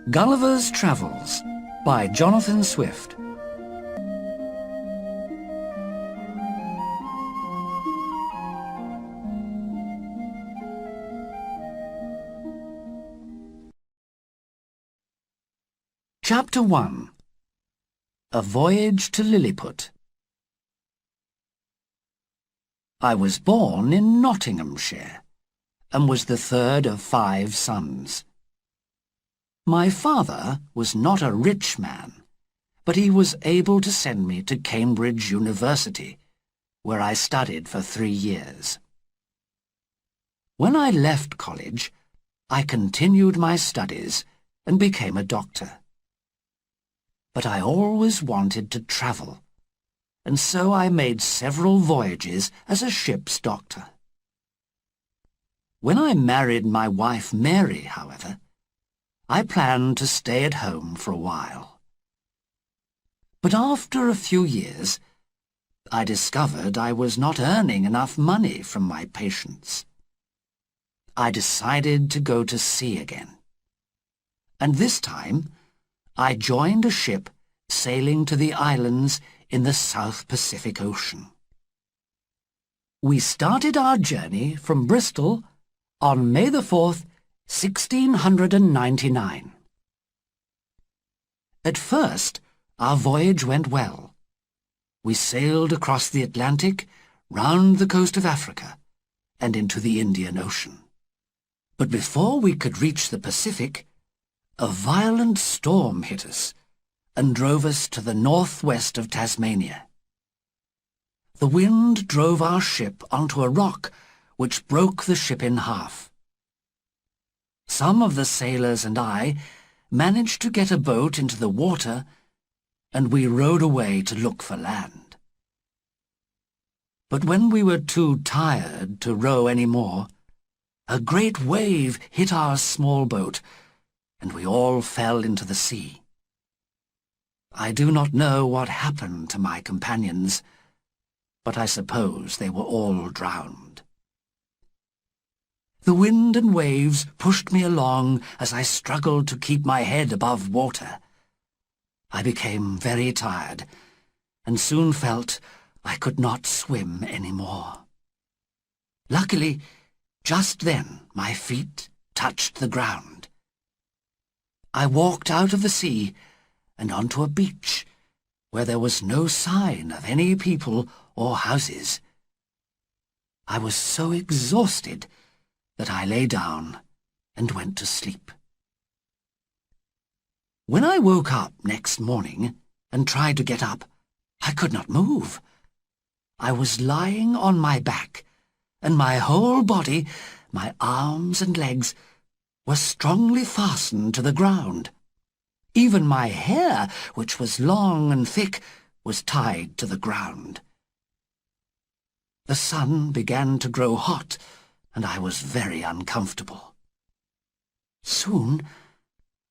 Gulliver's Travels by Jonathan Swift. Chapter 1. A Voyage to Lilliput. I was born in Nottinghamshire, and was the third of 5 sons. My father was not a rich man, but he was able to send me to Cambridge University, where I studied for 3 years. When I left college, I continued my studies and became a doctor. But I always wanted to travel, and so I made several voyages as a ship's doctor. When I married my wife Mary, however, I planned to stay at home for a while. But after a few years, I discovered I was not earning enough money from my patients. I decided to go to sea again. And this time, I joined a ship sailing to the islands in the South Pacific Ocean. We started our journey from Bristol on May the 4th, 1699. At first, our voyage went well. We sailed across the Atlantic, round the coast of Africa, and into the Indian Ocean. But before we could reach the Pacific, a violent storm hit us and drove us to the northwest of Tasmania. The wind drove our ship onto a rock which broke the ship in half. Some of the sailors and I managed to get a boat into the water, and we rowed away to look for land. But when we were too tired to row any more, a great wave hit our small boat, and we all fell into the sea. I do not know what happened to my companions, but I suppose they were all drowned. The wind and waves pushed me along as I struggled to keep my head above water. I became very tired, and soon felt I could not swim any more. Luckily, just then my feet touched the ground. I walked out of the sea and onto a beach, where there was no sign of any people or houses. I was so exhausted that I lay down and went to sleep. When I woke up next morning and tried to get up, I could not move. I was lying on my back, and my whole body, my arms and legs, were strongly fastened to the ground. Even my hair, which was long and thick, was tied to the ground. The sun began to grow hot, and I was very uncomfortable. Soon,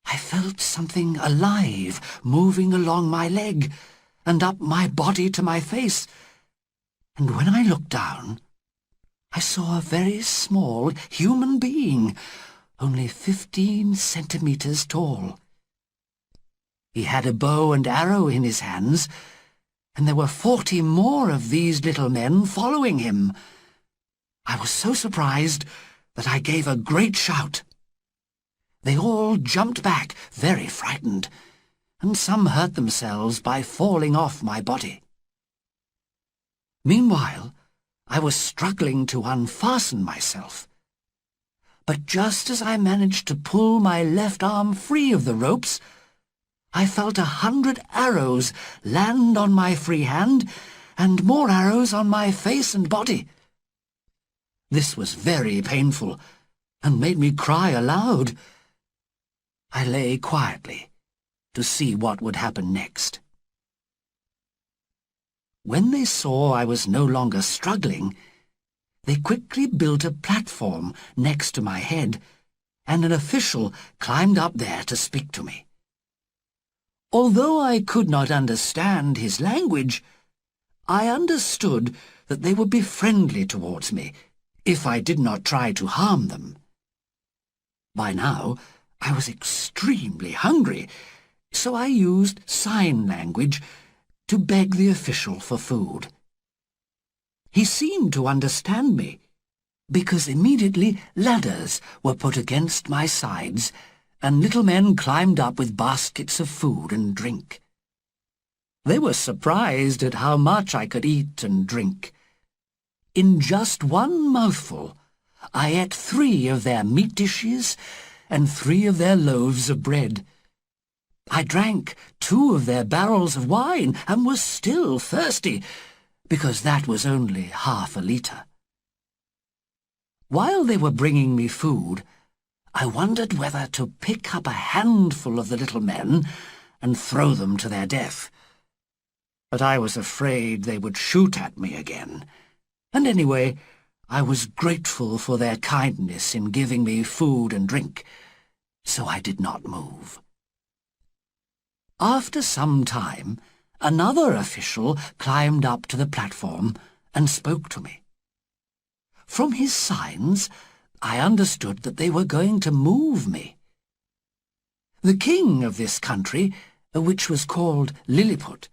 I felt something alive moving along my leg and up my body to my face, and when I looked down, I saw a very small human being, only 15 centimeters tall. He had a bow and arrow in his hands, and there were 40 more of these little men following him. I was so surprised that I gave a great shout. They all jumped back, very frightened, and some hurt themselves by falling off my body. Meanwhile, I was struggling to unfasten myself. But just as I managed to pull my left arm free of the ropes, I felt 100 arrows land on my free hand, and more arrows on my face and body. This was very painful, and made me cry aloud. I lay quietly to see what would happen next. When they saw I was no longer struggling, they quickly built a platform next to my head, and an official climbed up there to speak to me. Although I could not understand his language, I understood that they would be friendly towards me if I did not try to harm them. By now, I was extremely hungry, so I used sign language to beg the official for food. He seemed to understand me, because immediately ladders were put against my sides, and little men climbed up with baskets of food and drink. They were surprised at how much I could eat and drink. In just one mouthful, I ate 3 of their meat dishes and 3 of their loaves of bread. I drank 2 of their barrels of wine and was still thirsty, because that was only half a litre. While they were bringing me food, I wondered whether to pick up a handful of the little men and throw them to their death. But I was afraid they would shoot at me again, and anyway, I was grateful for their kindness in giving me food and drink, so I did not move. After some time, another official climbed up to the platform and spoke to me. From his signs, I understood that they were going to move me. The king of this country, which was called Lilliput,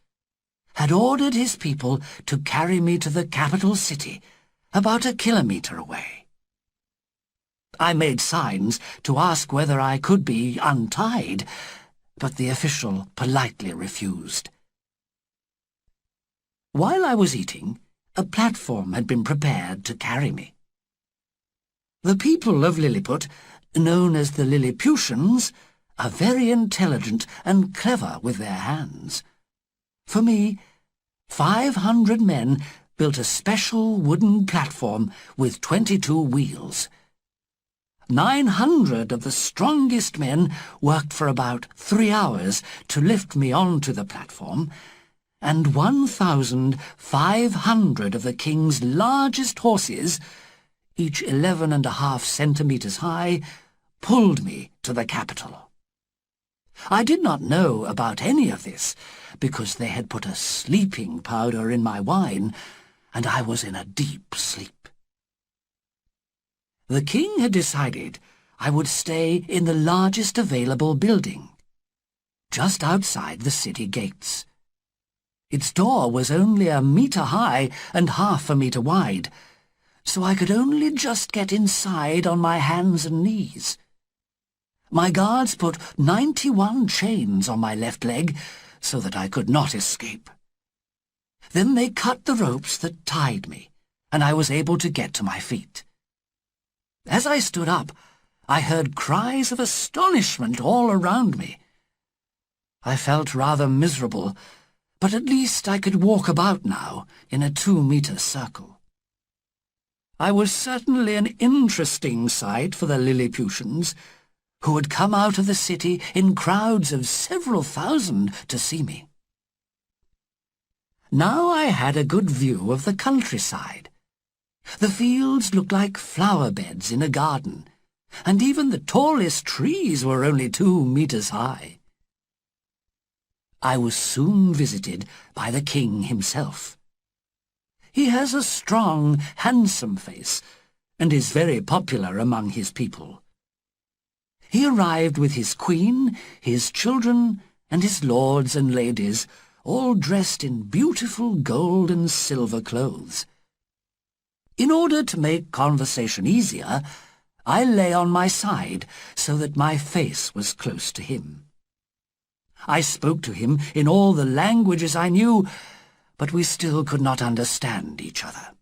had ordered his people to carry me to the capital city, about 1 kilometre away. I made signs to ask whether I could be untied, but the official politely refused. While I was eating, a platform had been prepared to carry me. The people of Lilliput, known as the Lilliputians, are very intelligent and clever with their hands. For me, 500 men built a special wooden platform with 22 wheels. 900 of the strongest men worked for about 3 hours to lift me onto the platform, and 1,500 of the king's largest horses, each 11.5 centimetres high, pulled me to the capital. I did not know about any of this, because they had put a sleeping powder in my wine, and I was in a deep sleep. The king had decided I would stay in the largest available building, just outside the city gates. Its door was only 1 metre high and half a metre wide, so I could only just get inside on my hands and knees. My guards put 91 chains on my left leg so that I could not escape. Then they cut the ropes that tied me, and I was able to get to my feet. As I stood up, I heard cries of astonishment all around me. I felt rather miserable, but at least I could walk about now in a 2-metre circle. I was certainly an interesting sight for the Lilliputians, who had come out of the city in crowds of several thousand to see me. Now I had a good view of the countryside. The fields looked like flower beds in a garden, and even the tallest trees were only 2 metres high. I was soon visited by the king himself. He has a strong, handsome face, and is very popular among his people. He arrived with his queen, his children, and his lords and ladies, all dressed in beautiful gold and silver clothes. In order to make conversation easier, I lay on my side so that my face was close to him. I spoke to him in all the languages I knew, but we still could not understand each other.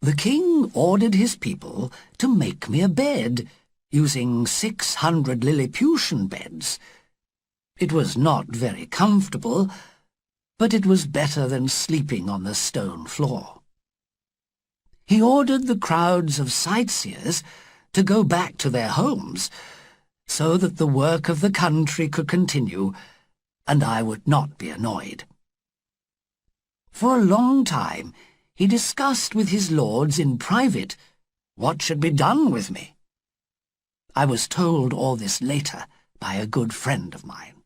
The king ordered his people to make me a bed, using 600 Lilliputian beds. It was not very comfortable, but it was better than sleeping on the stone floor. He ordered the crowds of sightseers to go back to their homes, so that the work of the country could continue, and I would not be annoyed. For a long time he discussed with his lords in private what should be done with me. I was told all this later by a good friend of mine.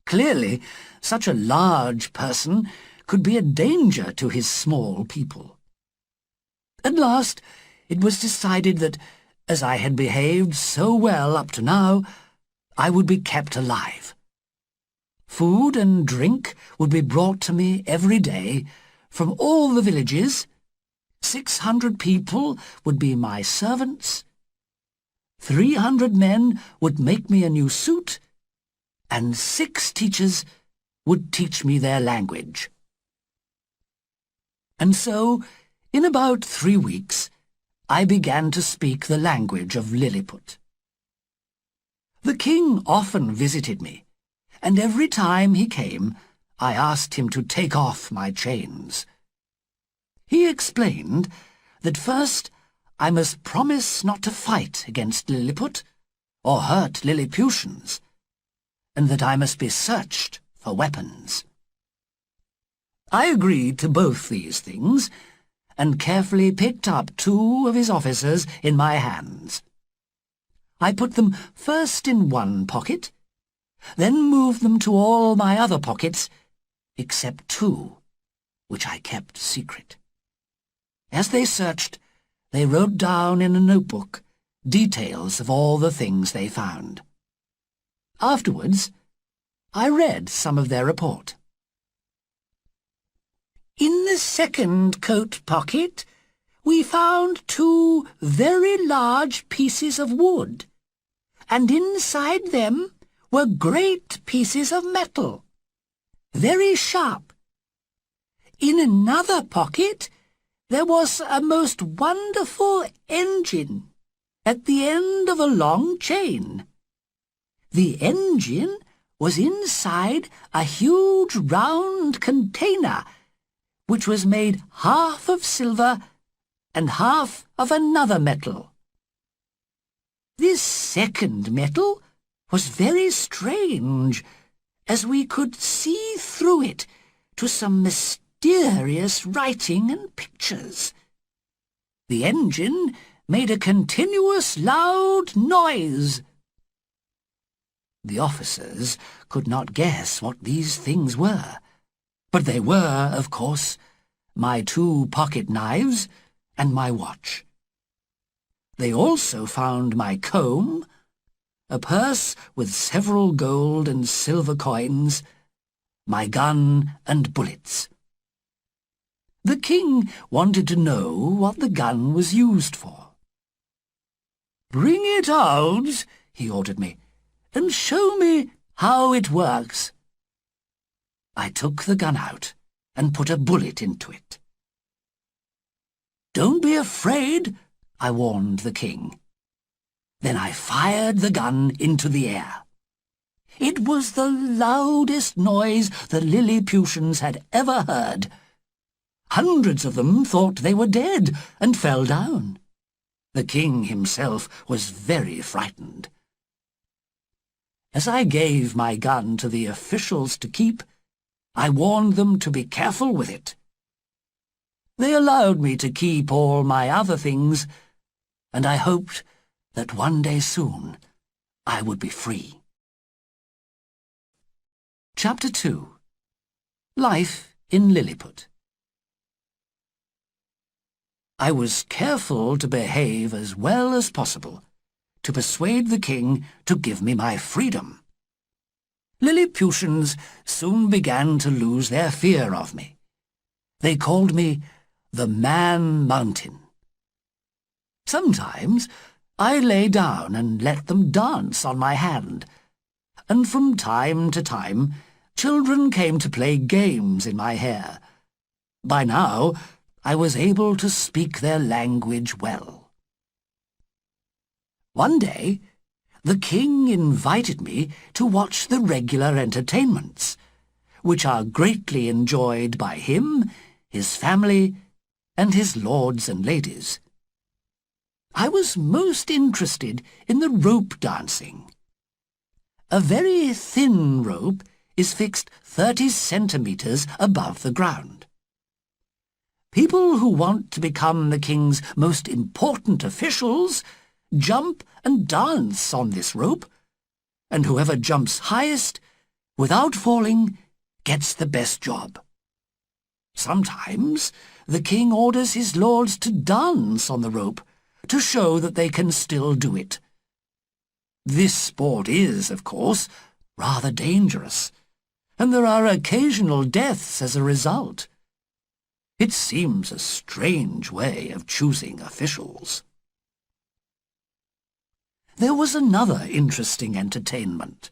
Clearly, such a large person could be a danger to his small people. At last, it was decided that, As I had behaved so well up to now, I would be kept alive. Food and drink would be brought to me every day from all the villages. 600 people would be my servants. 300 men would make me a new suit, and 6 teachers would teach me their language. And so, in about 3 weeks, I began to speak the language of Lilliput. The king often visited me, and every time he came, I asked him to take off my chains. He explained that first I must promise not to fight against Lilliput or hurt Lilliputians, and that I must be searched for weapons. I agreed to both these things, and carefully picked up 2 of his officers in my hands. I put them first in one pocket, then moved them to all my other pockets, except 2, which I kept secret. As they searched, they wrote down in a notebook details of all the things they found. Afterwards, I read some of their report. In the second coat pocket, we found 2 very large pieces of wood, and inside them were great pieces of metal, very sharp. In another pocket, there was a most wonderful engine at the end of a long chain. The engine was inside a huge round container, which was made half of silver and half of another metal. This second metal was very strange, as we could see through it to some mysterious writing and pictures. The engine made a continuous loud noise. The officers could not guess what these things were, but they were, of course, my 2 pocket knives and my watch. They also found my comb, a purse with several gold and silver coins, my gun and bullets. The king wanted to know what the gun was used for. "Bring it out," he ordered me, "and show me how it works." I took the gun out and put a bullet into it. "Don't be afraid," I warned the king. Then I fired the gun into the air. It was the loudest noise the Lilliputians had ever heard. Hundreds of them thought they were dead and fell down. The king himself was very frightened. As I gave my gun to the officials to keep, I warned them to be careful with it. They allowed me to keep all my other things, and I hoped that one day soon I would be free. Chapter 2. Life in Lilliput. I was careful to behave as well as possible, to persuade the king to give me my freedom. Lilliputians soon began to lose their fear of me. They called me the Man-Mountain. Sometimes I lay down and let them dance on my hand, and from time to time children came to play games in my hair. By now I was able to speak their language well. One day the king invited me to watch the regular entertainments, which are greatly enjoyed by him, his family, and his lords and ladies. I was most interested in the rope dancing. A very thin rope is fixed 30 centimeters above the ground. People who want to become the king's most important officials jump and dance on this rope, and whoever jumps highest, without falling, gets the best job. Sometimes the king orders his lords to dance on the rope, to show that they can still do it. This sport is, of course, rather dangerous, and there are occasional deaths as a result. It seems a strange way of choosing officials. There was another interesting entertainment.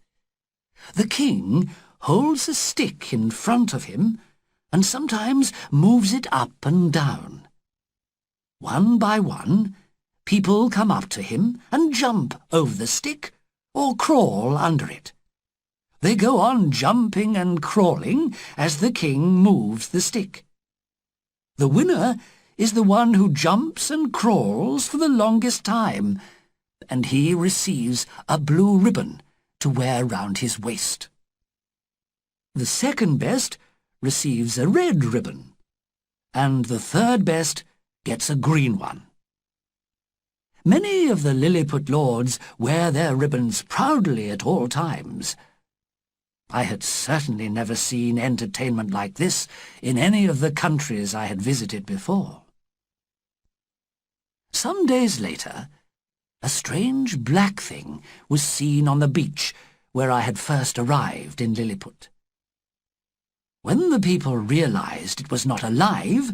The king holds a stick in front of him and sometimes moves it up and down. One by one, people come up to him and jump over the stick or crawl under it. They go on jumping and crawling as the king moves the stick. The winner is the one who jumps and crawls for the longest time, and he receives a blue ribbon to wear round his waist. The second best receives a red ribbon, and the third best gets a green one. Many of the Lilliput lords wear their ribbons proudly at all times. I had certainly never seen entertainment like this in any of the countries I had visited before. Some days later, a strange black thing was seen on the beach where I had first arrived in Lilliput. When the people realized it was not alive,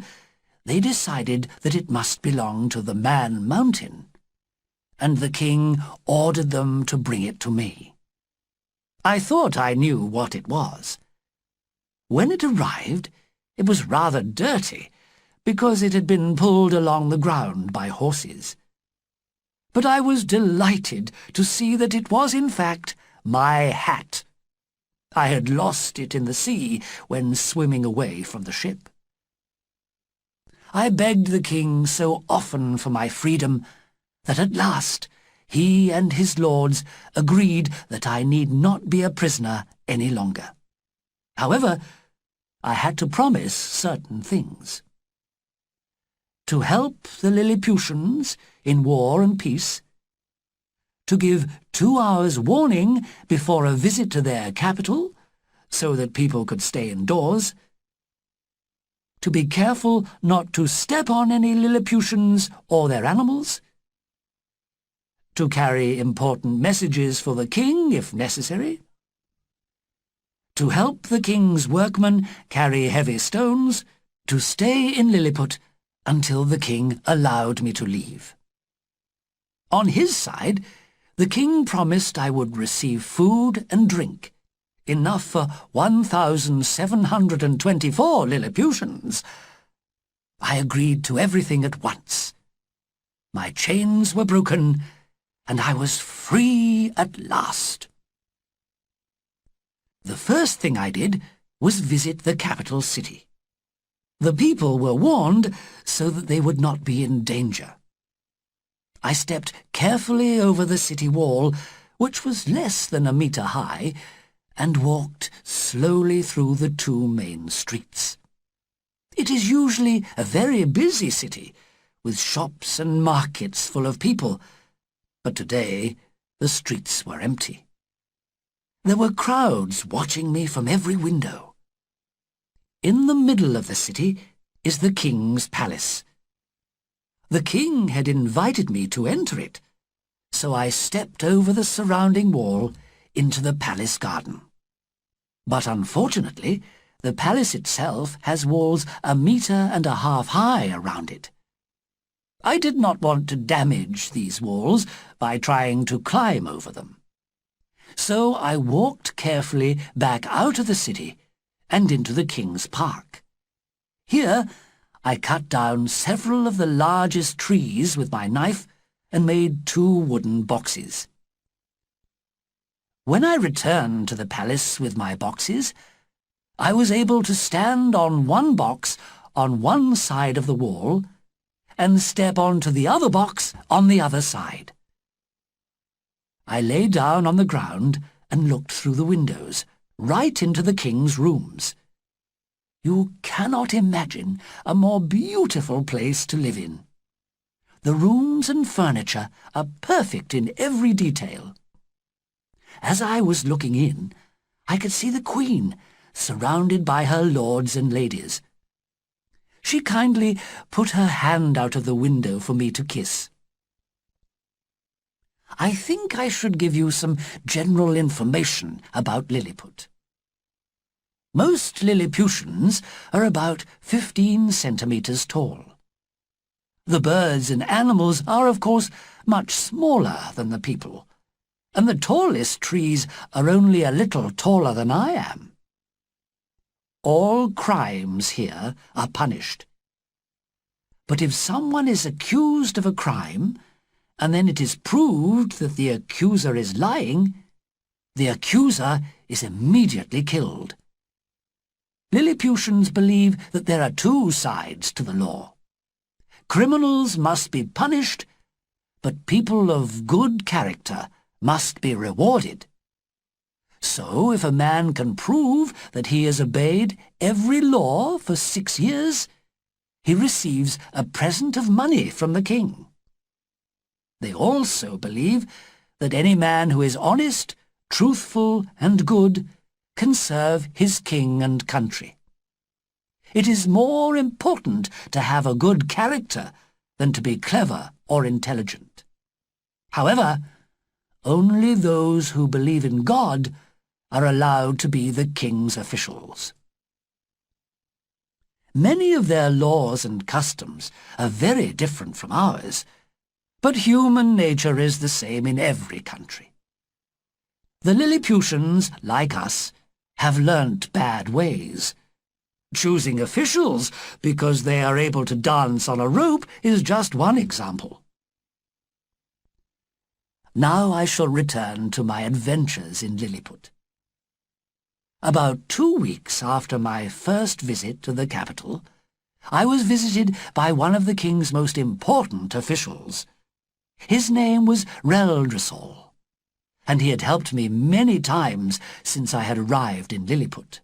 they decided that it must belong to the Man Mountain, and the king ordered them to bring it to me. I thought I knew what it was. When it arrived, it was rather dirty, because it had been pulled along the ground by horses. But I was delighted to see that it was in fact my hat. I had lost it in the sea when swimming away from the ship. I begged the king so often for my freedom that at last he and his lords agreed that I need not be a prisoner any longer. However, I had to promise certain things. To help the Lilliputians in war and peace, to give 2 hours' warning before a visit to their capital, so that people could stay indoors, to be careful not to step on any Lilliputians or their animals, to carry important messages for the king if necessary, to help the king's workmen carry heavy stones, to stay in Lilliput until the king allowed me to leave. On his side, the king promised I would receive food and drink, enough for 1,724 Lilliputians. I agreed to everything at once. My chains were broken, and I was free at last. The first thing I did was visit the capital city. The people were warned so that they would not be in danger. I stepped carefully over the city wall, which was less than 1 meter high, and walked slowly through the 2 main streets. It is usually a very busy city, with shops and markets full of people, but today the streets were empty. There were crowds watching me from every window. In the middle of the city is the king's palace. The king had invited me to enter it, so I stepped over the surrounding wall into the palace garden. But unfortunately, the palace itself has walls 1.5 meters high around it. I did not want to damage these walls by trying to climb over them. So I walked carefully back out of the city and into the king's park. Here I cut down several of the largest trees with my knife and made 2 wooden boxes. When I returned to the palace with my boxes, I was able to stand on one box on one side of the wall and step onto the other box on the other side. I lay down on the ground and looked through the windows, right into the king's rooms. You cannot imagine a more beautiful place to live in. The rooms and furniture are perfect in every detail. As I was looking in, I could see the Queen, surrounded by her lords and ladies. She kindly put her hand out of the window for me to kiss. I think I should give you some general information about Lilliput. Most Lilliputians are about 15 centimeters tall. The birds and animals are, of course, much smaller than the people, and the tallest trees are only a little taller than I am. All crimes here are punished. But if someone is accused of a crime, and then it is proved that the accuser is lying, the accuser is immediately killed. Lilliputians believe that there are two sides to the law. Criminals must be punished, but people of good character must be rewarded. So if a man can prove that he has obeyed every law for 6 years, he receives a present of money from the king. They also believe that any man who is honest, truthful, and good can serve his king and country. It is more important to have a good character than to be clever or intelligent. However, only those who believe in God are allowed to be the king's officials. Many of their laws and customs are very different from ours, but human nature is the same in every country. The Lilliputians, like us, have learnt bad ways. Choosing officials because they are able to dance on a rope is just one example. Now I shall return to my adventures in Lilliput. About 2 weeks after my first visit to the capital, I was visited by one of the king's most important officials. His name was Reldresol, and he had helped me many times since I had arrived in Lilliput.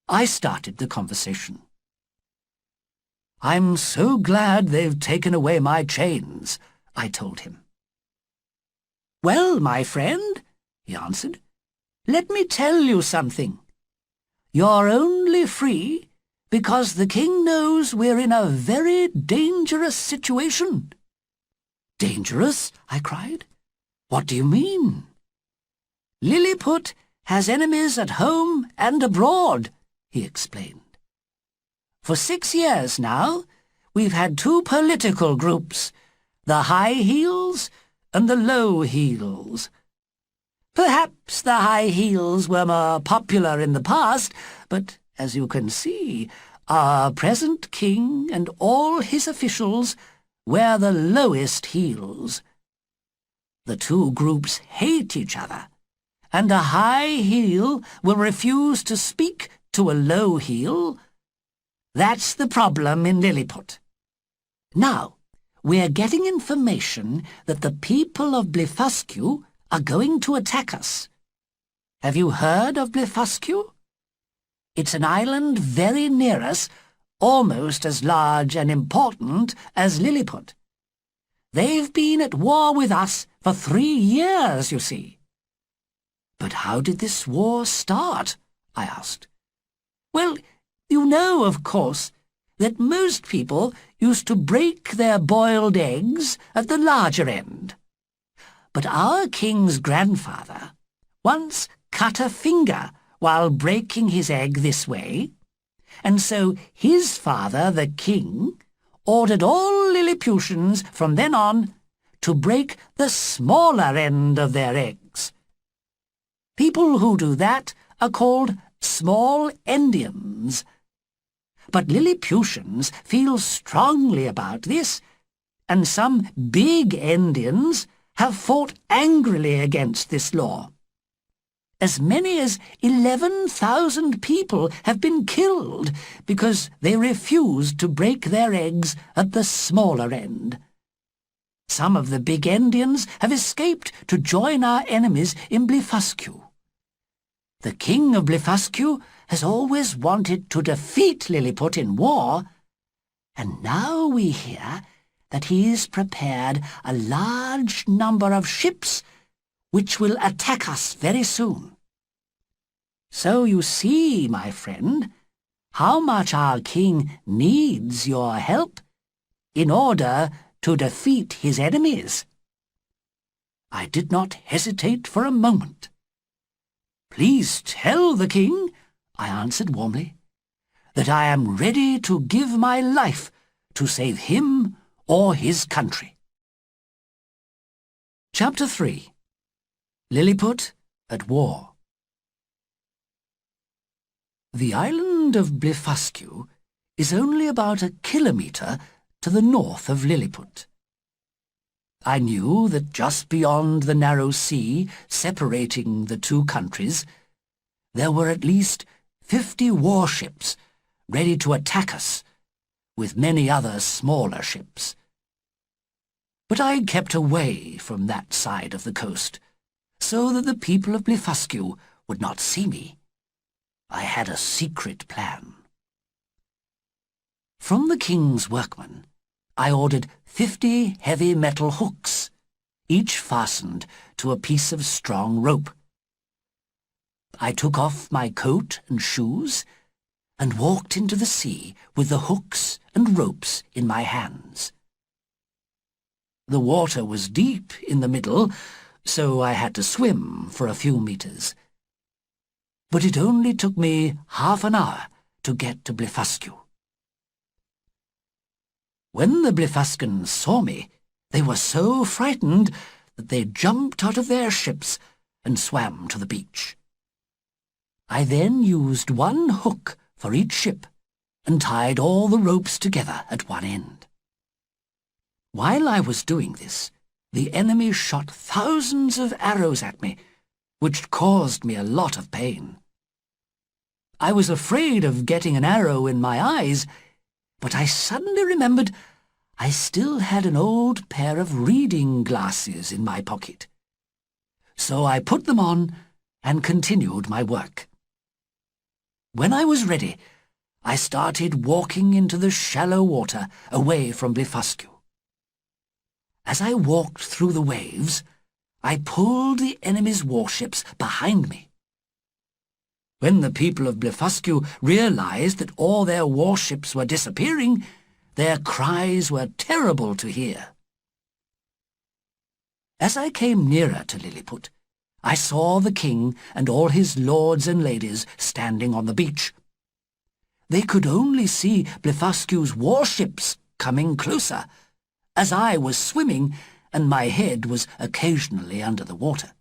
I started the conversation. "I'm so glad they've taken away my chains," I told him. "Well, my friend," he answered, "let me tell you something. You're only free because the king knows we're in a very dangerous situation." "Dangerous?" I cried. "What do you mean?" "Lilliput has enemies at home and abroad," he explained. "For 6 years now, we've had two political groups, the High Heels and the Low Heels. Perhaps the High Heels were more popular in the past, but, as you can see, our present king and all his officials wear the lowest heels. The two groups hate each other, and a high heel will refuse to speak to a low heel. That's the problem in Lilliput. Now, we're getting information that the people of Blefuscu are going to attack us. Have you heard of Blefuscu? It's an island very near us, almost as large and important as Lilliput. They've been at war with us for 3 years, you see." "But how did this war start?" I asked. "Well, you know, of course, that most people used to break their boiled eggs at the larger end. But our king's grandfather once cut a finger while breaking his egg this way, and so his father, the king, ordered all Lilliputians from then on to break the smaller end of their eggs. People who do that are called small endians. But Lilliputians feel strongly about this, and some big endians have fought angrily against this law. As many as 11,000 people have been killed because they refused to break their eggs at the smaller end. Some of the big endians have escaped to join our enemies in Blefuscu. The king of Blefuscu has always wanted to defeat Lilliput in war, and now we hear that he's prepared a large number of ships which will attack us very soon. So you see, my friend, how much our king needs your help in order to defeat his enemies." I did not hesitate for a moment. "Please tell the king," I answered warmly, "that I am ready to give my life to save him or his country." Chapter 3. Lilliput at War. The island of Blefuscu is only about a kilometre to the north of Lilliput. I knew that just beyond the narrow sea separating the two countries, there were at least 50 warships ready to attack us, with many other smaller ships. But I kept away from that side of the coast, so that the people of Blefuscu would not see me. I had a secret plan. From the king's workmen, I ordered 50 heavy metal hooks, each fastened to a piece of strong rope. I took off my coat and shoes and walked into the sea with the hooks and ropes in my hands. The water was deep in the middle, so I had to swim for a few meters. But it only took me half an hour to get to Blefuscu. When the Blefuscans saw me, they were so frightened that they jumped out of their ships and swam to the beach. I then used one hook for each ship and tied all the ropes together at one end. While I was doing this, the enemy shot thousands of arrows at me, which caused me a lot of pain. I was afraid of getting an arrow in my eyes, but I suddenly remembered I still had an old pair of reading glasses in my pocket. So I put them on and continued my work. When I was ready, I started walking into the shallow water away from Blefuscu. As I walked through the waves, I pulled the enemy's warships behind me. When the people of Blefuscu realized that all their warships were disappearing, their cries were terrible to hear. As I came nearer to Lilliput, I saw the king and all his lords and ladies standing on the beach. They could only see Blefuscu's warships coming closer, as I was swimming and my head was occasionally under the water.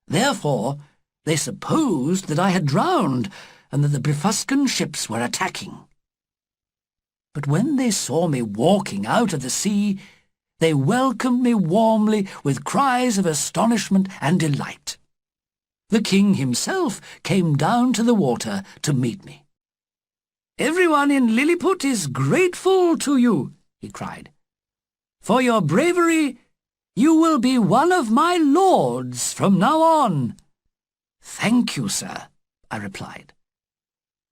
Therefore, they supposed that I had drowned and that the Blefuscan ships were attacking. But when they saw me walking out of the sea, they welcomed me warmly with cries of astonishment and delight. The king himself came down to the water to meet me. "Everyone in Lilliput is grateful to you," he cried. "For your bravery, you will be one of my lords from now on." "Thank you, sir," I replied.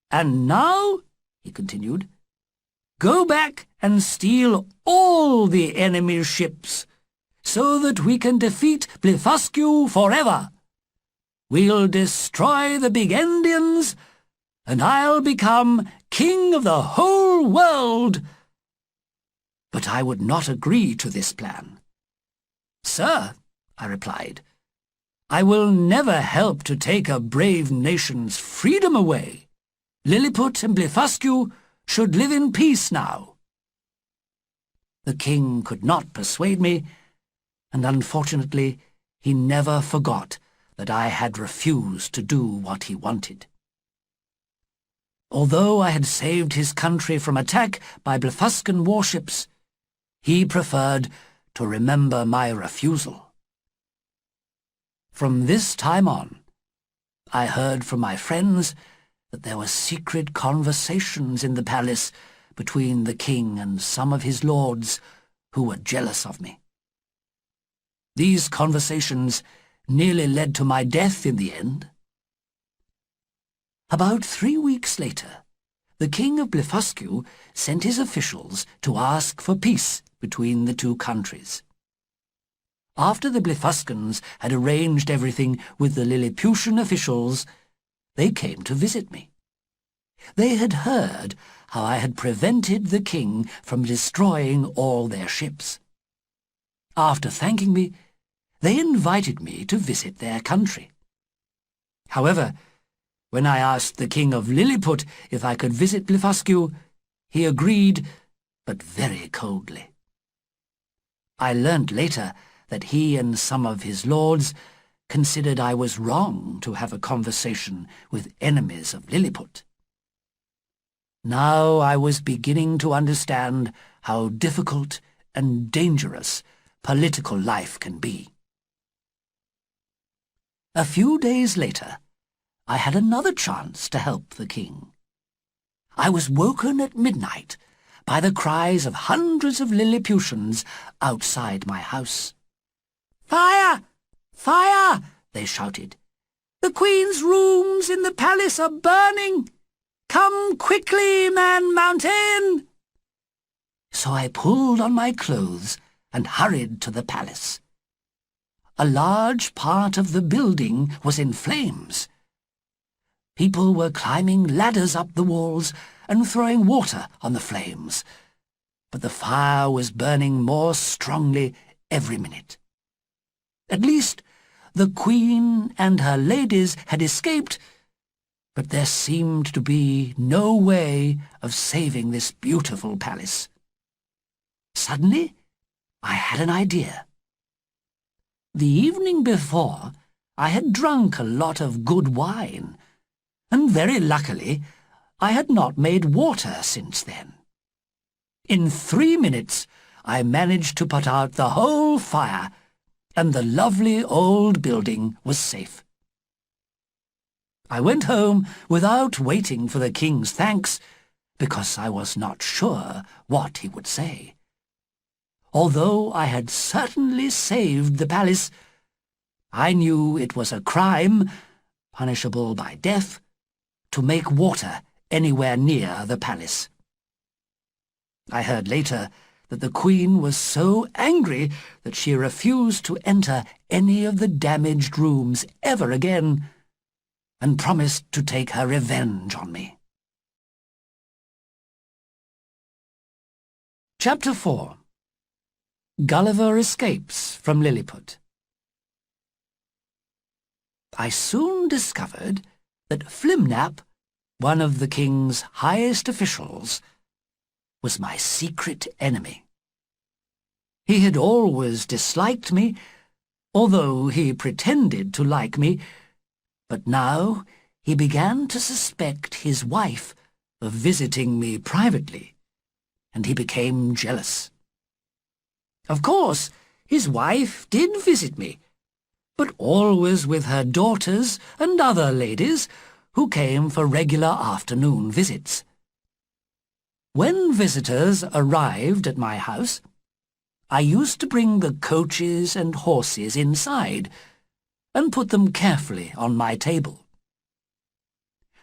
"And now," he continued, "go back and steal all the enemy's ships, so that we can defeat Blefuscu forever. We'll destroy the big Indians, and I'll become king of the whole world." But I would not agree to this plan. "Sir," I replied, "I will never help to take a brave nation's freedom away. Lilliput and Blefuscu should live in peace now." The king could not persuade me, and unfortunately he never forgot that I had refused to do what he wanted. Although I had saved his country from attack by Blefuscan warships, he preferred to remember my refusal. From this time on, I heard from my friends that there were secret conversations in the palace between the king and some of his lords who were jealous of me. These conversations nearly led to my death in the end. About 3 weeks later, the king of Blefuscu sent his officials to ask for peace between the two countries. After the Blefuscans had arranged everything with the Lilliputian officials, they came to visit me. They had heard how I had prevented the king from destroying all their ships. After thanking me, they invited me to visit their country. However, when I asked the king of Lilliput if I could visit Blefuscu, he agreed, but very coldly. I learnt later that he and some of his lords considered I was wrong to have a conversation with enemies of Lilliput. Now I was beginning to understand how difficult and dangerous political life can be. A few days later, I had another chance to help the king. I was woken at midnight by the cries of hundreds of Lilliputians outside my house. "Fire! Fire!" they shouted. "The Queen's rooms in the palace are burning! Come quickly, Man Mountain!" So I pulled on my clothes and hurried to the palace. A large part of the building was in flames. People were climbing ladders up the walls and throwing water on the flames, but the fire was burning more strongly every minute. At least the Queen and her ladies had escaped, but there seemed to be no way of saving this beautiful palace. Suddenly, I had an idea. The evening before, I had drunk a lot of good wine, and very luckily, I had not made water since then. In 3 minutes, I managed to put out the whole fire, and the lovely old building was safe. I went home without waiting for the king's thanks, because I was not sure what he would say. Although I had certainly saved the palace, I knew it was a crime, punishable by death, to make water anywhere near the palace. I heard later that the Queen was so angry that she refused to enter any of the damaged rooms ever again, and promised to take her revenge on me. Chapter 4. Gulliver escapes from Lilliput. I soon discovered that Flimnap, one of the king's highest officials, was my secret enemy. He had always disliked me, although he pretended to like me, but now he began to suspect his wife of visiting me privately, and he became jealous. Of course, his wife did visit me, but always with her daughters and other ladies who came for regular afternoon visits. When visitors arrived at my house, I used to bring the coaches and horses inside and put them carefully on my table.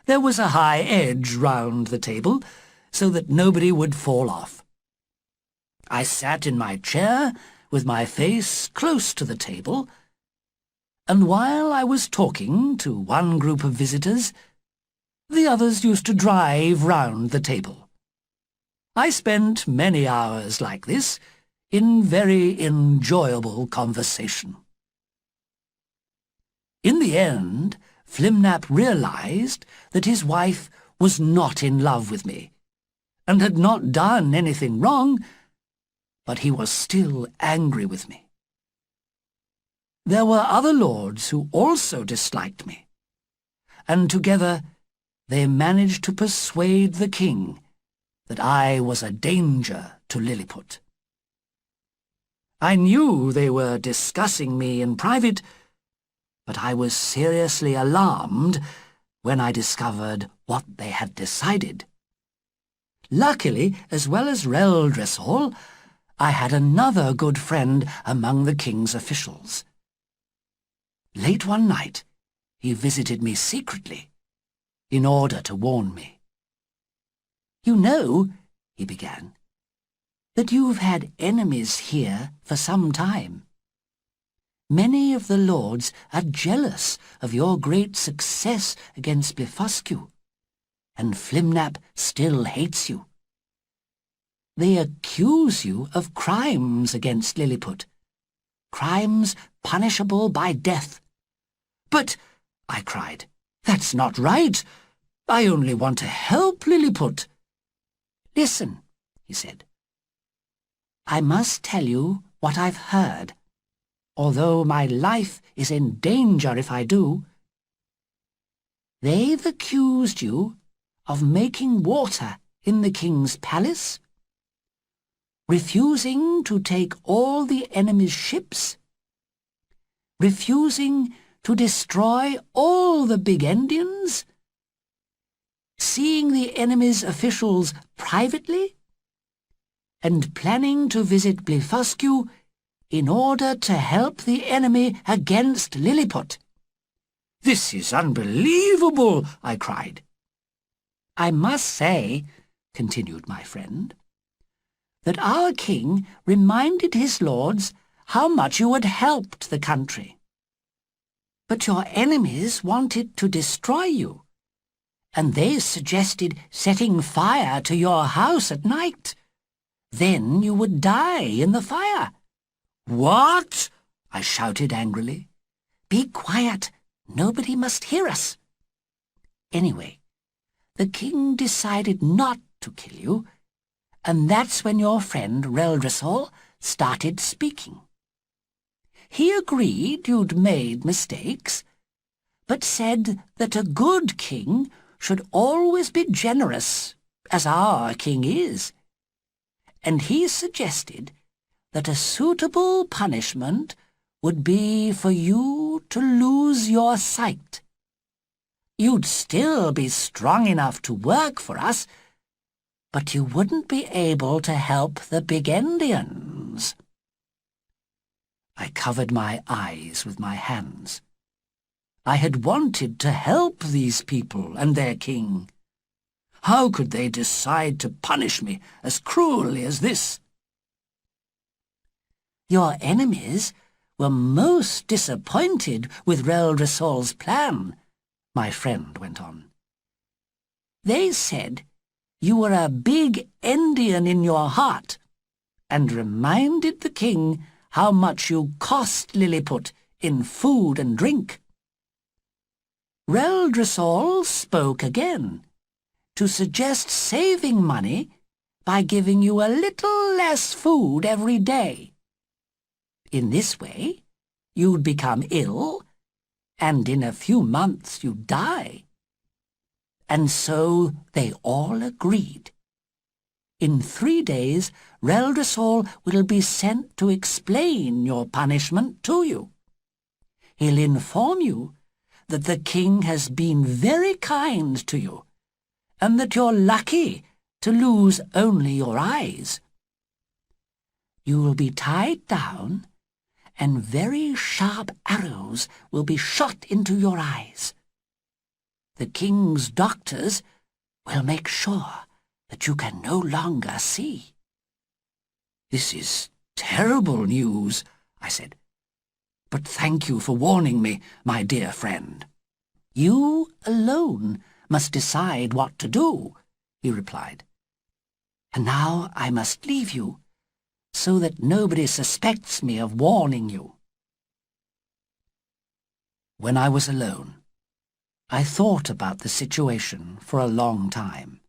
There was a high edge round the table so that nobody would fall off. I sat in my chair with my face close to the table, and while I was talking to one group of visitors, the others used to drive round the table. I spent many hours like this in very enjoyable conversation. In the end, Flimnap realized that his wife was not in love with me, and had not done anything wrong, but he was still angry with me. There were other lords who also disliked me, and together they managed to persuade the king that I was a danger to Lilliput. I knew they were discussing me in private, but I was seriously alarmed when I discovered what they had decided. Luckily, as well as Reldresal, I had another good friend among the king's officials. Late one night, he visited me secretly, in order to warn me. "You know," he began, "that you've had enemies here for some time. Many of the lords are jealous of your great success against Blefuscu, and Flimnap still hates you. They accuse you of crimes against Lilliput, crimes punishable by death. "But," I cried, "that's not right. I only want to help Lilliput." "Listen," he said. "I must tell you what I've heard, although my life is in danger if I do. They've accused you of making water in the king's palace, refusing to take all the enemy's ships, refusing to destroy all the big Indians, seeing the enemy's officials privately, and planning to visit Blefuscu in order to help the enemy against Lilliput." "This is unbelievable!" I cried. "I must say," continued my friend, "that our king reminded his lords how much you had helped the country. But your enemies wanted to destroy you, and they suggested setting fire to your house at night. Then you would die in the fire." "What?" I shouted angrily. "Be quiet. Nobody must hear us. Anyway, the king decided not to kill you, and that's when your friend Reldresal started speaking. He agreed you'd made mistakes, but said that a good king should always be generous, as our king is. And he suggested that a suitable punishment would be for you to lose your sight. You'd still be strong enough to work for us, but you wouldn't be able to help the big Indians." I covered my eyes with my hands. I had wanted to help these people and their king. How could they decide to punish me as cruelly as this? "Your enemies were most disappointed with Reldresal's plan," my friend went on. "They said you were a big Indian in your heart, and reminded the king how much you cost Lilliput in food and drink. Reldresal spoke again, to suggest saving money by giving you a little less food every day. In this way, you'd become ill, and in a few months you'd die. And so they all agreed. In 3 days, Reldresal will be sent to explain your punishment to you. He'll inform you that the king has been very kind to you, and that you're lucky to lose only your eyes. You will be tied down, and very sharp arrows will be shot into your eyes. The king's doctors will make sure that you can no longer see." "This is terrible news," I said. "But thank you for warning me, my dear friend." "You alone must decide what to do," he replied. "And now I must leave you, so that nobody suspects me of warning you." When I was alone, I thought about the situation for a long time.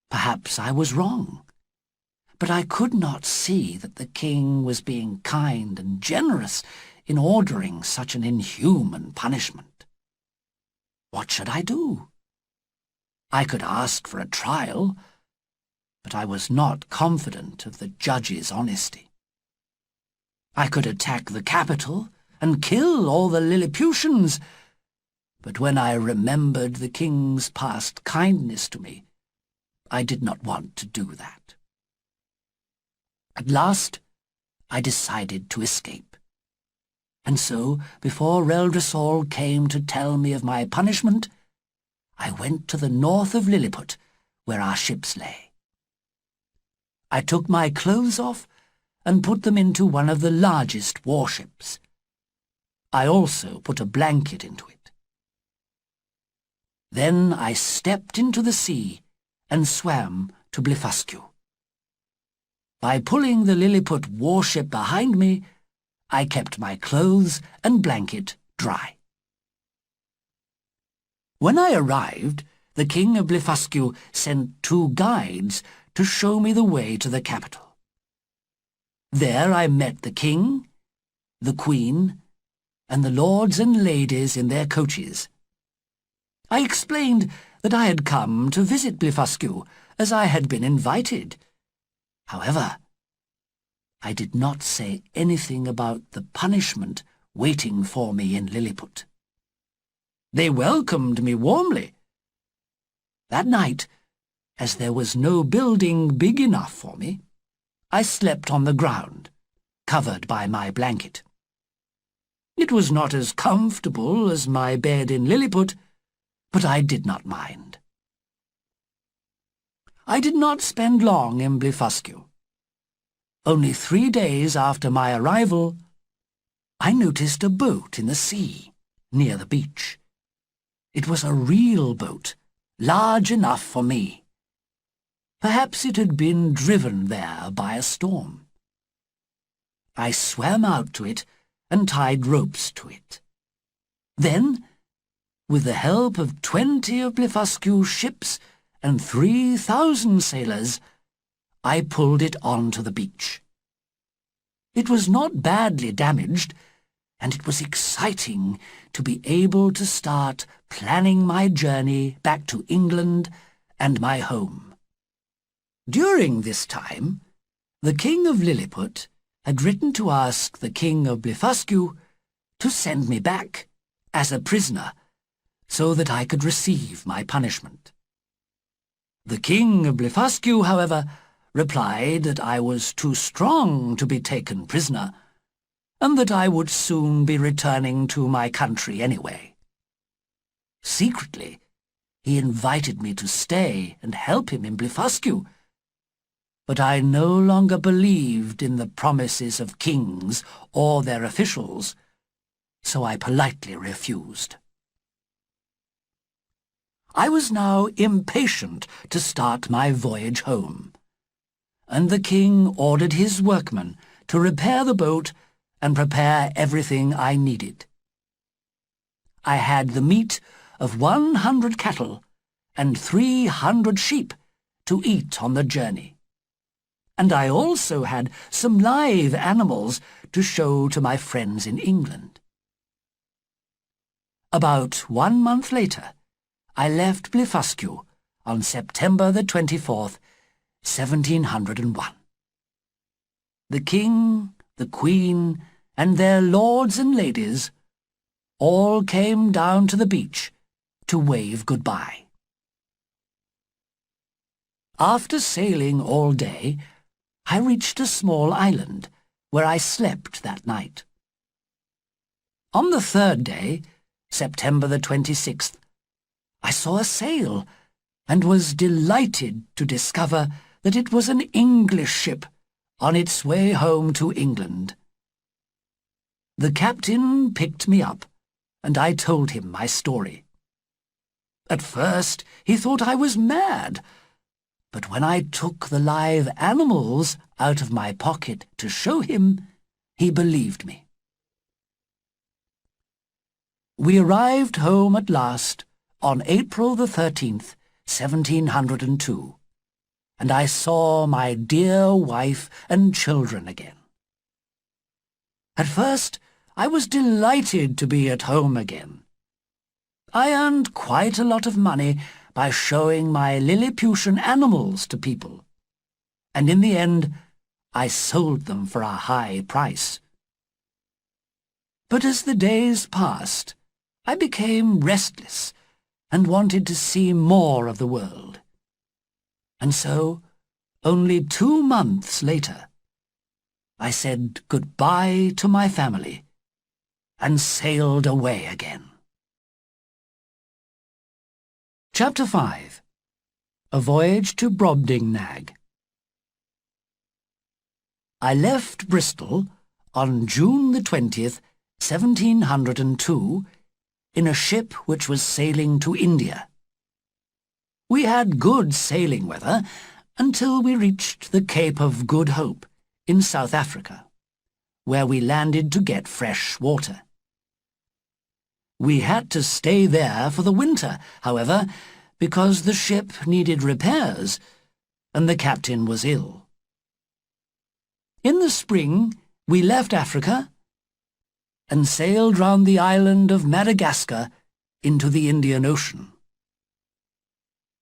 Perhaps I was wrong, but I could not see that the king was being kind and generous in ordering such an inhuman punishment. What should I do? I could ask for a trial, but I was not confident of the judge's honesty. I could attack the capital and kill all the Lilliputians, but when I remembered the king's past kindness to me, I did not want to do that. At last, I decided to escape. And so, before Reldresal came to tell me of my punishment, I went to the north of Lilliput, where our ships lay. I took my clothes off and put them into one of the largest warships. I also put a blanket into it. Then I stepped into the sea and swam to Blefuscu. By pulling the Lilliput warship behind me, I kept my clothes and blanket dry. When I arrived, the King of Blefuscu sent 2 guides to show me the way to the capital. There I met the King, the Queen, and the lords and ladies in their coaches. I explained that I had come to visit Blefuscu, as I had been invited. However, I did not say anything about the punishment waiting for me in Lilliput. They welcomed me warmly. That night, as there was no building big enough for me, I slept on the ground, covered by my blanket. It was not as comfortable as my bed in Lilliput, but I did not mind. I did not spend long in Blefuscu. Only 3 days after my arrival, I noticed a boat in the sea, near the beach. It was a real boat, large enough for me. Perhaps it had been driven there by a storm. I swam out to it and tied ropes to it. Then, with the help of 20 of Blefuscu's ships and 3,000 sailors, I pulled it onto the beach. It was not badly damaged, and it was exciting to be able to start planning my journey back to England and my home. During this time, the King of Lilliput had written to ask the King of Blefuscu to send me back as a prisoner so that I could receive my punishment. The King of Blefuscu, however, replied that I was too strong to be taken prisoner, and that I would soon be returning to my country anyway. Secretly, he invited me to stay and help him in Blefuscu, but I no longer believed in the promises of kings or their officials, so I politely refused. I was now impatient to start my voyage home, and the king ordered his workmen to repair the boat and prepare everything I needed. I had the meat of 100 cattle and 300 sheep to eat on the journey, and I also had some live animals to show to my friends in England. About 1 month later, I left Blefuscu on September the 24th, 1701. The king, the queen, and their lords and ladies all came down to the beach to wave goodbye. After sailing all day, I reached a small island where I slept that night. On the 3rd day, September the 26th, I saw a sail and was delighted to discover that it was an English ship on its way home to England. The captain picked me up, and I told him my story. At first he thought I was mad, but when I took the live animals out of my pocket to show him, he believed me. We arrived home at last on April the 13th, 1702, and I saw my dear wife and children again. At first, I was delighted to be at home again. I earned quite a lot of money by showing my Lilliputian animals to people, and in the end, I sold them for a high price. But as the days passed, I became restless and wanted to see more of the world. And so, only 2 months later, I said goodbye to my family and sailed away again. Chapter 5. A Voyage to Brobdingnag. I left Bristol on June the 20th, 1702, in a ship which was sailing to India. We had good sailing weather until we reached the Cape of Good Hope in South Africa, where we landed to get fresh water. We had to stay there for the winter, however, because the ship needed repairs and the captain was ill. In the spring, we left Africa and sailed round the island of Madagascar into the Indian Ocean.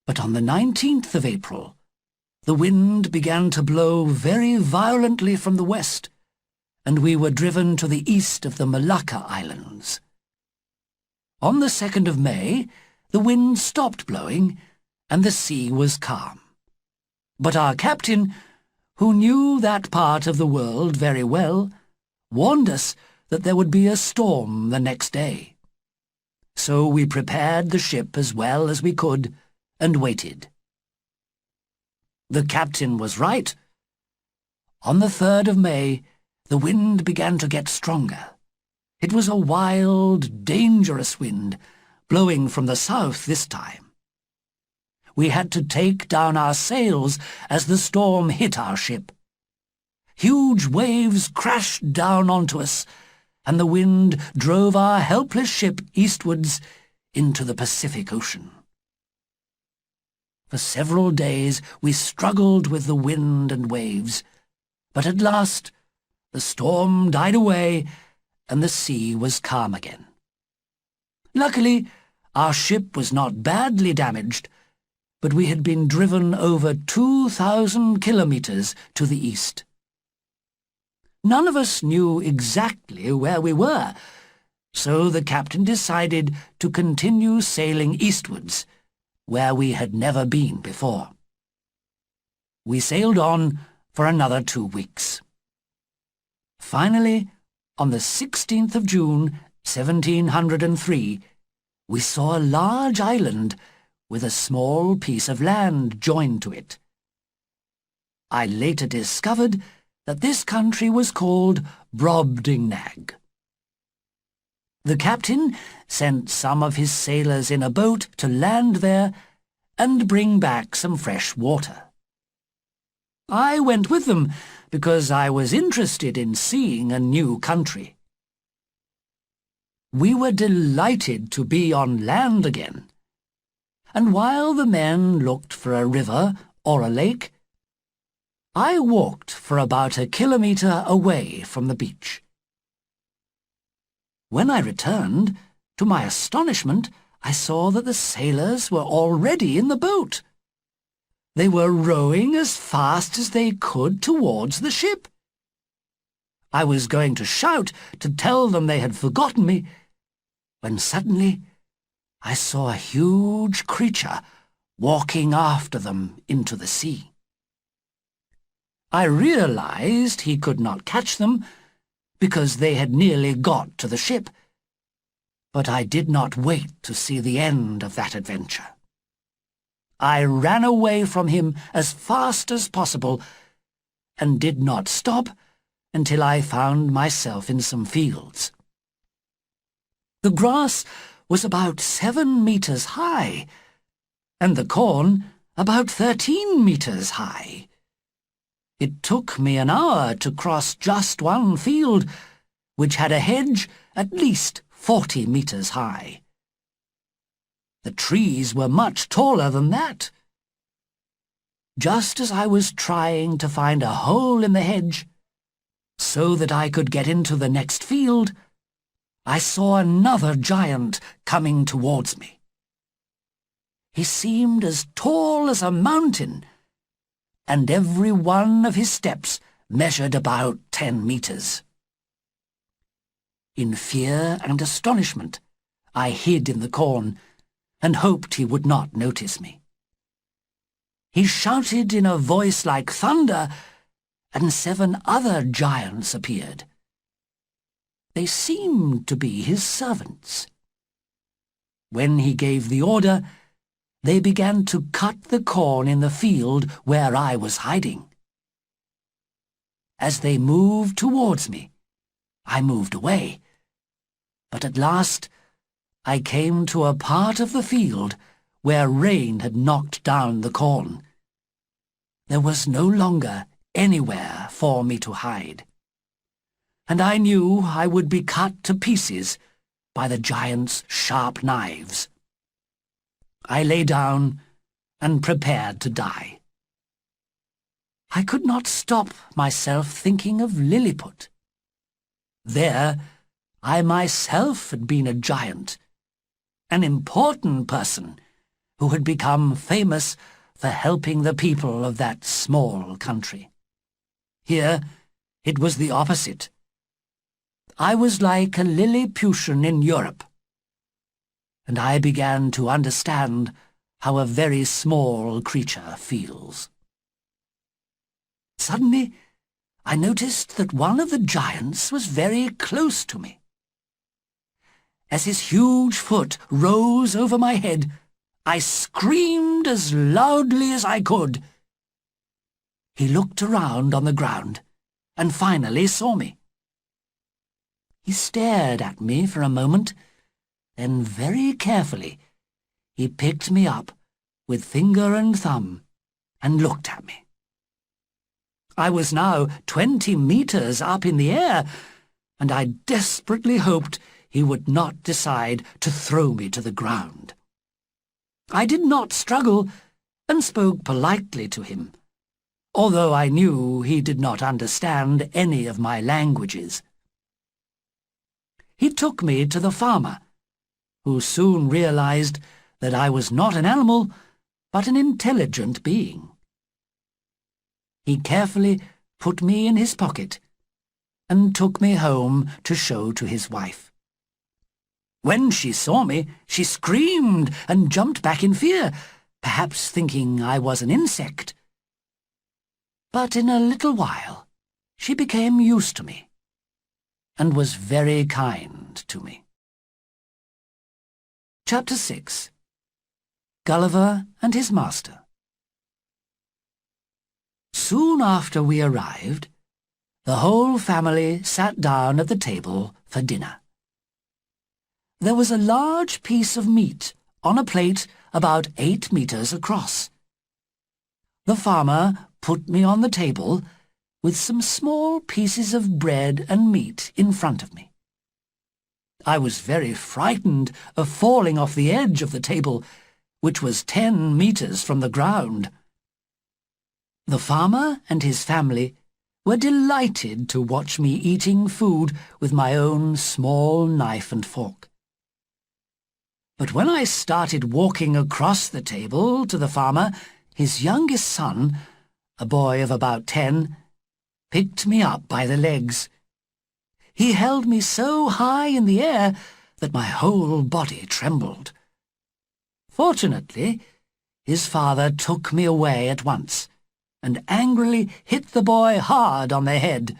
But on the 19th of April, the wind began to blow very violently from the west, and we were driven to the east of the Malacca Islands. On the 2nd of May, the wind stopped blowing, and the sea was calm. But our captain, who knew that part of the world very well, warned us that there would be a storm the next day. So we prepared the ship as well as we could and waited. The captain was right. On the 3rd of May, the wind began to get stronger. It was a wild, dangerous wind, blowing from the south this time. We had to take down our sails as the storm hit our ship. Huge waves crashed down onto us, and the wind drove our helpless ship eastwards into the Pacific Ocean. For several days we struggled with the wind and waves, but at last the storm died away and the sea was calm again. Luckily, our ship was not badly damaged, but we had been driven over 2,000 kilometers to the east. None of us knew exactly where we were, so the captain decided to continue sailing eastwards, where we had never been before. We sailed on for another 2 weeks. Finally, on the 16th of June, 1703, we saw a large island with a small piece of land joined to it. I later discovered that this country was called Brobdingnag. The captain sent some of his sailors in a boat to land there and bring back some fresh water. I went with them because I was interested in seeing a new country. We were delighted to be on land again, and while the men looked for a river or a lake, I walked for about 1 kilometre away from the beach. When I returned, to my astonishment, I saw that the sailors were already in the boat. They were rowing as fast as they could towards the ship. I was going to shout to tell them they had forgotten me, when suddenly I saw a huge creature walking after them into the sea. I realized he could not catch them, because they had nearly got to the ship, but I did not wait to see the end of that adventure. I ran away from him as fast as possible, and did not stop until I found myself in some fields. The grass was about 7 meters high, and the corn about 13 meters high. It took me an hour to cross just one field, which had a hedge at least 40 meters high. The trees were much taller than that. Just as I was trying to find a hole in the hedge, so that I could get into the next field, I saw another giant coming towards me. He seemed as tall as a mountain, and every one of his steps measured about 10 meters. In fear and astonishment, I hid in the corn and hoped he would not notice me. He shouted in a voice like thunder, and 7 other giants appeared. They seemed to be his servants. When he gave the order, they began to cut the corn in the field where I was hiding. As they moved towards me, I moved away, but at last I came to a part of the field where rain had knocked down the corn. There was no longer anywhere for me to hide. and I knew I would be cut to pieces by the giant's sharp knives. I lay down and prepared to die. I could not stop myself thinking of Lilliput. There, I myself had been a giant, an important person who had become famous for helping the people of that small country. Here, it was the opposite. I was like a Lilliputian in Europe, and I began to understand how a very small creature feels. Suddenly, I noticed that one of the giants was very close to me. As his huge foot rose over my head, I screamed as loudly as I could. He looked around on the ground and finally saw me. He stared at me for a moment, then very carefully he picked me up with finger and thumb and looked at me. I was now 20 meters up in the air, and I desperately hoped he would not decide to throw me to the ground. I did not struggle and spoke politely to him, although I knew he did not understand any of my languages. He took me to the farmer, who soon realized that I was not an animal, but an intelligent being. He carefully put me in his pocket and took me home to show to his wife. When she saw me, she screamed and jumped back in fear, perhaps thinking I was an insect. But in a little while, she became used to me and was very kind to me. Chapter 6. Gulliver and his Master. Soon after we arrived, the whole family sat down at the table for dinner. There was a large piece of meat on a plate about 8 meters across. The farmer put me on the table with some small pieces of bread and meat in front of me. I was very frightened of falling off the edge of the table, which was 10 meters from the ground. The farmer and his family were delighted to watch me eating food with my own small knife and fork. But when I started walking across the table to the farmer, his youngest son, a boy of about 10, picked me up by the legs. He held me so high in the air that my whole body trembled. Fortunately, his father took me away at once and angrily hit the boy hard on the head.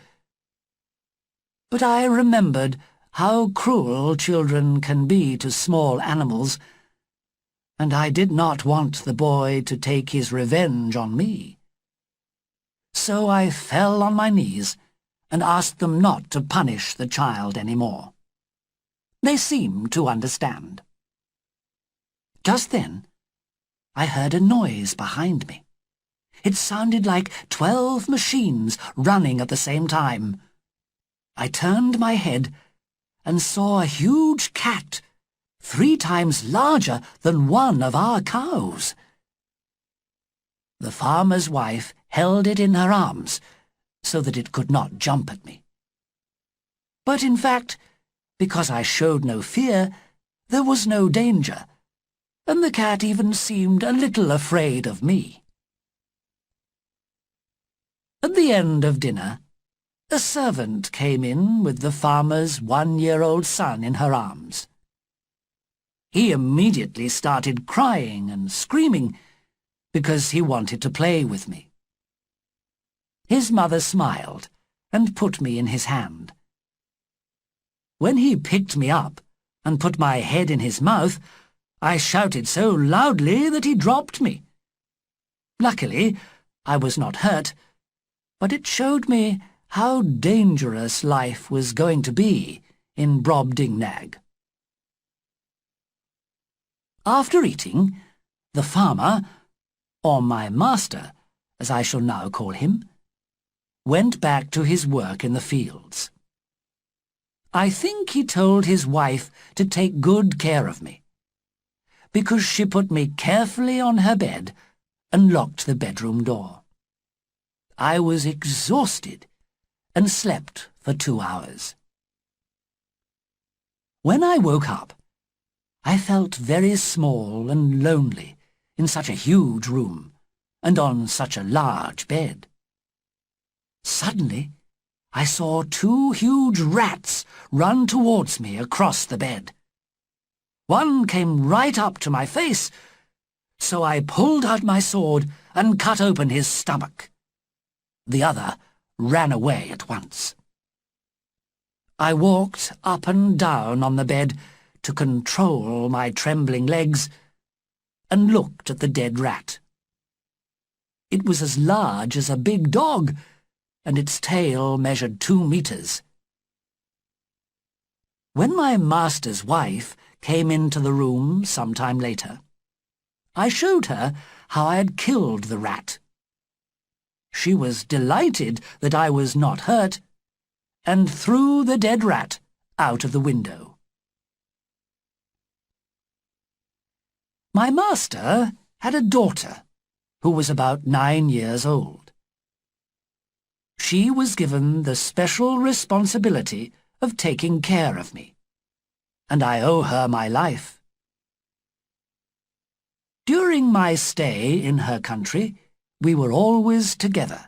But I remembered how cruel children can be to small animals, and I did not want the boy to take his revenge on me. So I fell on my knees and asked them not to punish the child any more. They seemed to understand. Just then, I heard a noise behind me. It sounded like 12 machines running at the same time. I turned my head and saw a huge cat, 3 times larger than one of our cows. The farmer's wife held it in her arms so that it could not jump at me. But in fact, because I showed no fear, there was no danger, and the cat even seemed a little afraid of me. At the end of dinner, a servant came in with the farmer's 1-year-old son in her arms. He immediately started crying and screaming because he wanted to play with me. His mother smiled and put me in his hand. When he picked me up and put my head in his mouth, I shouted so loudly that he dropped me. Luckily, I was not hurt, but it showed me how dangerous life was going to be in Brobdingnag. After eating, the farmer, or my master, as I shall now call him, went back to his work in the fields. I think he told his wife to take good care of me, because she put me carefully on her bed and locked the bedroom door. I was exhausted and slept for 2 hours. When I woke up, I felt very small and lonely in such a huge room and on such a large bed. Suddenly, I saw 2 huge rats run towards me across the bed. One came right up to my face, so I pulled out my sword and cut open his stomach. The other ran away at once. I walked up and down on the bed to control my trembling legs and looked at the dead rat. It was as large as a big dog, and its tail measured 2 meters. When my master's wife came into the room some time later, I showed her how I had killed the rat. She was delighted that I was not hurt, and threw the dead rat out of the window. My master had a daughter who was about 9 years old. She was given the special responsibility of taking care of me, and I owe her my life. During my stay in her country, we were always together,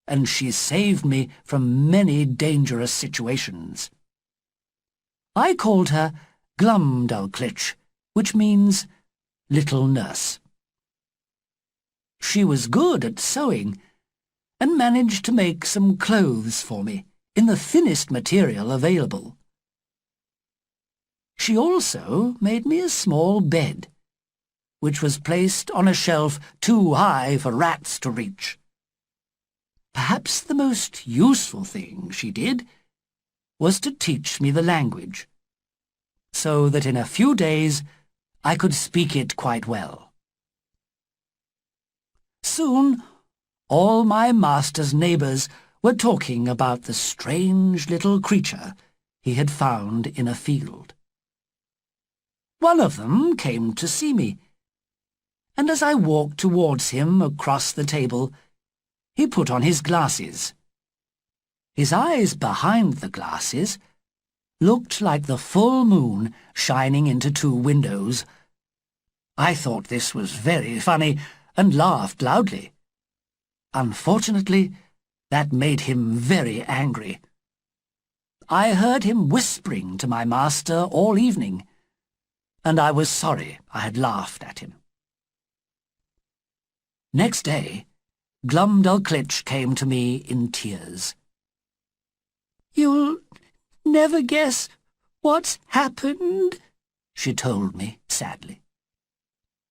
and she saved me from many dangerous situations. I called her Glubbdubdrib, which means little nurse. She was good at sewing and managed to make some clothes for me in the thinnest material available. She also made me a small bed, which was placed on a shelf too high for rats to reach. Perhaps the most useful thing she did was to teach me the language, so that in a few days I could speak it quite well. Soon, all my master's neighbours were talking about the strange little creature he had found in a field. One of them came to see me, and as I walked towards him across the table, he put on his glasses. His eyes behind the glasses looked like the full moon shining into 2 windows. I thought this was very funny and laughed loudly. Unfortunately, that made him very angry. I heard him whispering to my master all evening, and I was sorry I had laughed at him. Next day, Glubbdubdrib came to me in tears. "You'll never guess what's happened," she told me sadly.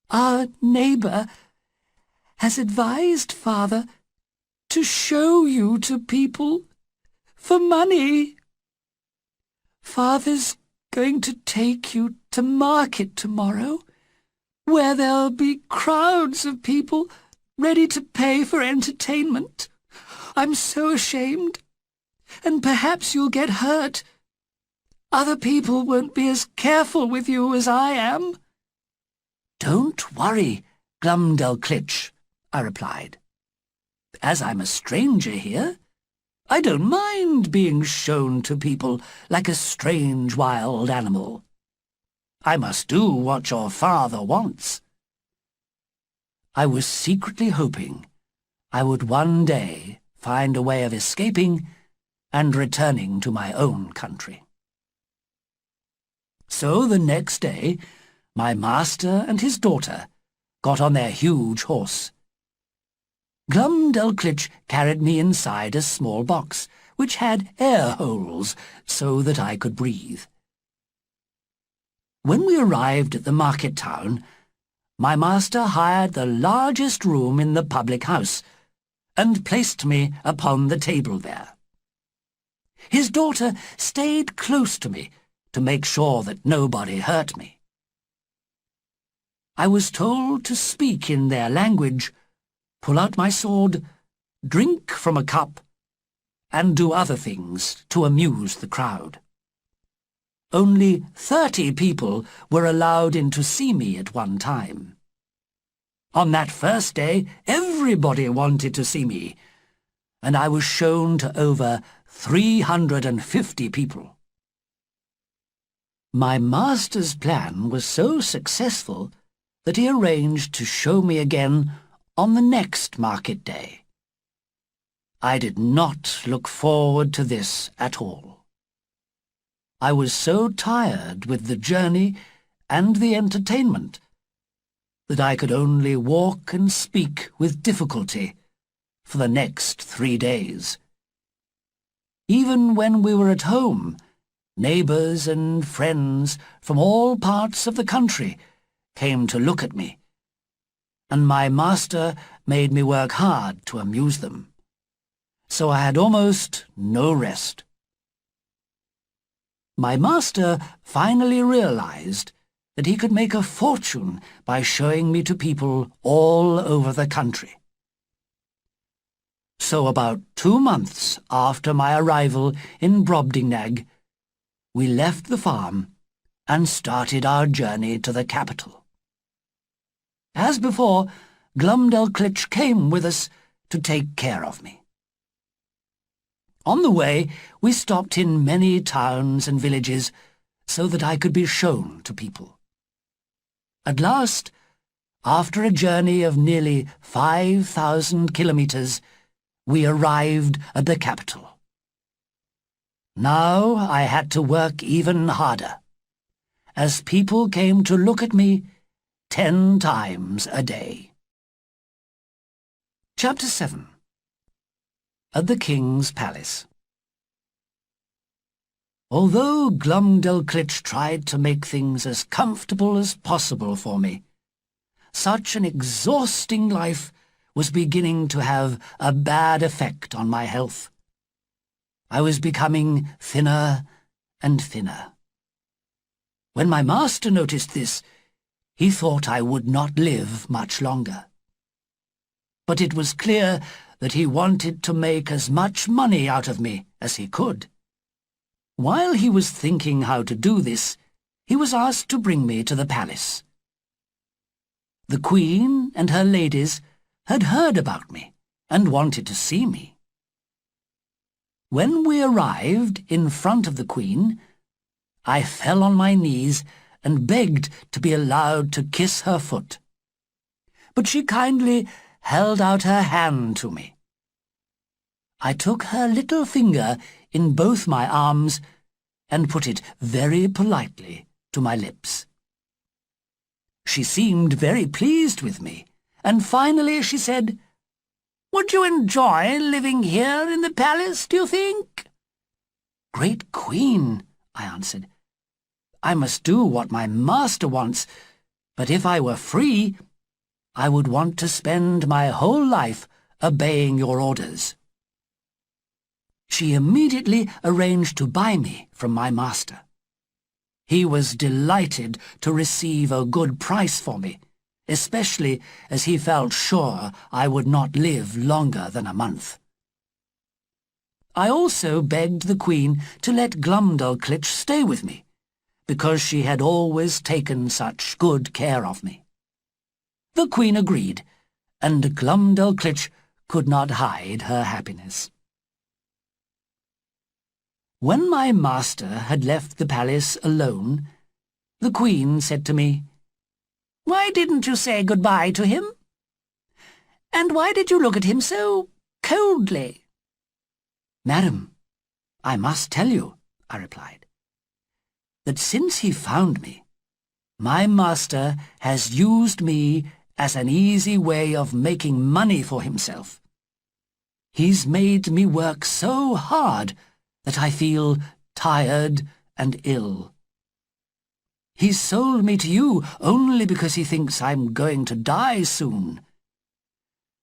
"Our neighbour has advised Father to show you to people for money. Father's going to take you to market tomorrow, where there'll be crowds of people ready to pay for entertainment. I'm so ashamed, and perhaps you'll get hurt. Other people won't be as careful with you as I am." "Don't worry, Glubbdubdrib," I replied. "As I'm a stranger here, I don't mind being shown to people like a strange wild animal. I must do what your father wants." I was secretly hoping I would one day find a way of escaping and returning to my own country. So the next day, my master and his daughter got on their huge horse. Glubbdubdrib carried me inside a small box, which had air holes so that I could breathe. When we arrived at the market town, my master hired the largest room in the public house and placed me upon the table there. His daughter stayed close to me to make sure that nobody hurt me. I was told to speak in their language, pull out my sword, drink from a cup, and do other things to amuse the crowd. only 30 people were allowed in to see me at one time. On that first day, everybody wanted to see me, and I was shown to over 350 people. My master's plan was so successful that he arranged to show me again on the next market day. I did not look forward to this at all. I was so tired with the journey and the entertainment that I could only walk and speak with difficulty for the next 3 days. Even when we were at home, neighbours and friends from all parts of the country came to look at me, and my master made me work hard to amuse them. So I had almost no rest. My master finally realized that he could make a fortune by showing me to people all over the country. So about 2 months after my arrival in Brobdingnag, we left the farm and started our journey to the capital. As before, Glubbdubdrib came with us to take care of me. On the way, we stopped in many towns and villages so that I could be shown to people. At last, after a journey of nearly 5,000 kilometers, we arrived at the capital. Now I had to work even harder, as people came to look at me 10 times a day. Chapter 7. At the King's Palace. Although Glubbdubdrib tried to make things as comfortable as possible for me, such an exhausting life was beginning to have a bad effect on my health. I was becoming thinner and thinner. When my master noticed this, he thought I would not live much longer. But it was clear that he wanted to make as much money out of me as he could. While he was thinking how to do this, he was asked to bring me to the palace. The Queen and her ladies had heard about me and wanted to see me. When we arrived in front of the Queen, I fell on my knees and begged to be allowed to kiss her foot. But she kindly held out her hand to me. I took her little finger in both my arms and put it very politely to my lips. She seemed very pleased with me, and finally she said, "Would you enjoy living here in the palace, do you think?" "Great Queen," I answered, "I must do what my master wants, but if I were free, I would want to spend my whole life obeying your orders." She immediately arranged to buy me from my master. He was delighted to receive a good price for me, especially as he felt sure I would not live longer than a month. I also begged the Queen to let Glubbdubdrib stay with me, because she had always taken such good care of me. The Queen agreed, and Glubbdubdrib could not hide her happiness. When my master had left the palace alone, the Queen said to me, "Why didn't you say goodbye to him? And why did you look at him so coldly?" "Madam, I must tell you," I replied, "that since he found me, my master has used me as an easy way of making money for himself. He's made me work so hard that I feel tired and ill. He's sold me to you only because he thinks I'm going to die soon.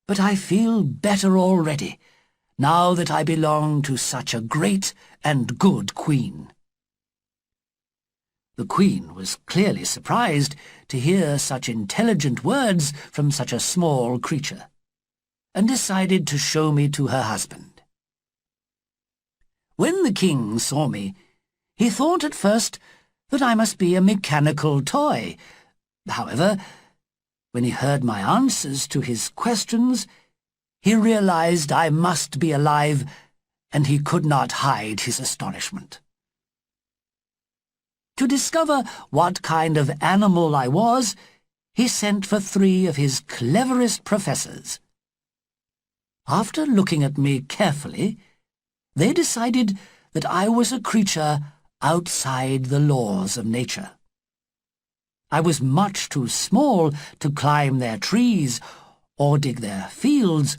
But I feel better already, now that I belong to such a great and good Queen." The Queen was clearly surprised to hear such intelligent words from such a small creature, and decided to show me to her husband. When the King saw me, he thought at first that I must be a mechanical toy. However, when he heard my answers to his questions, he realized I must be alive, and he could not hide his astonishment. To discover what kind of animal I was, he sent for 3 of his cleverest professors. After looking at me carefully, they decided that I was a creature outside the laws of nature. I was much too small to climb their trees, or dig their fields,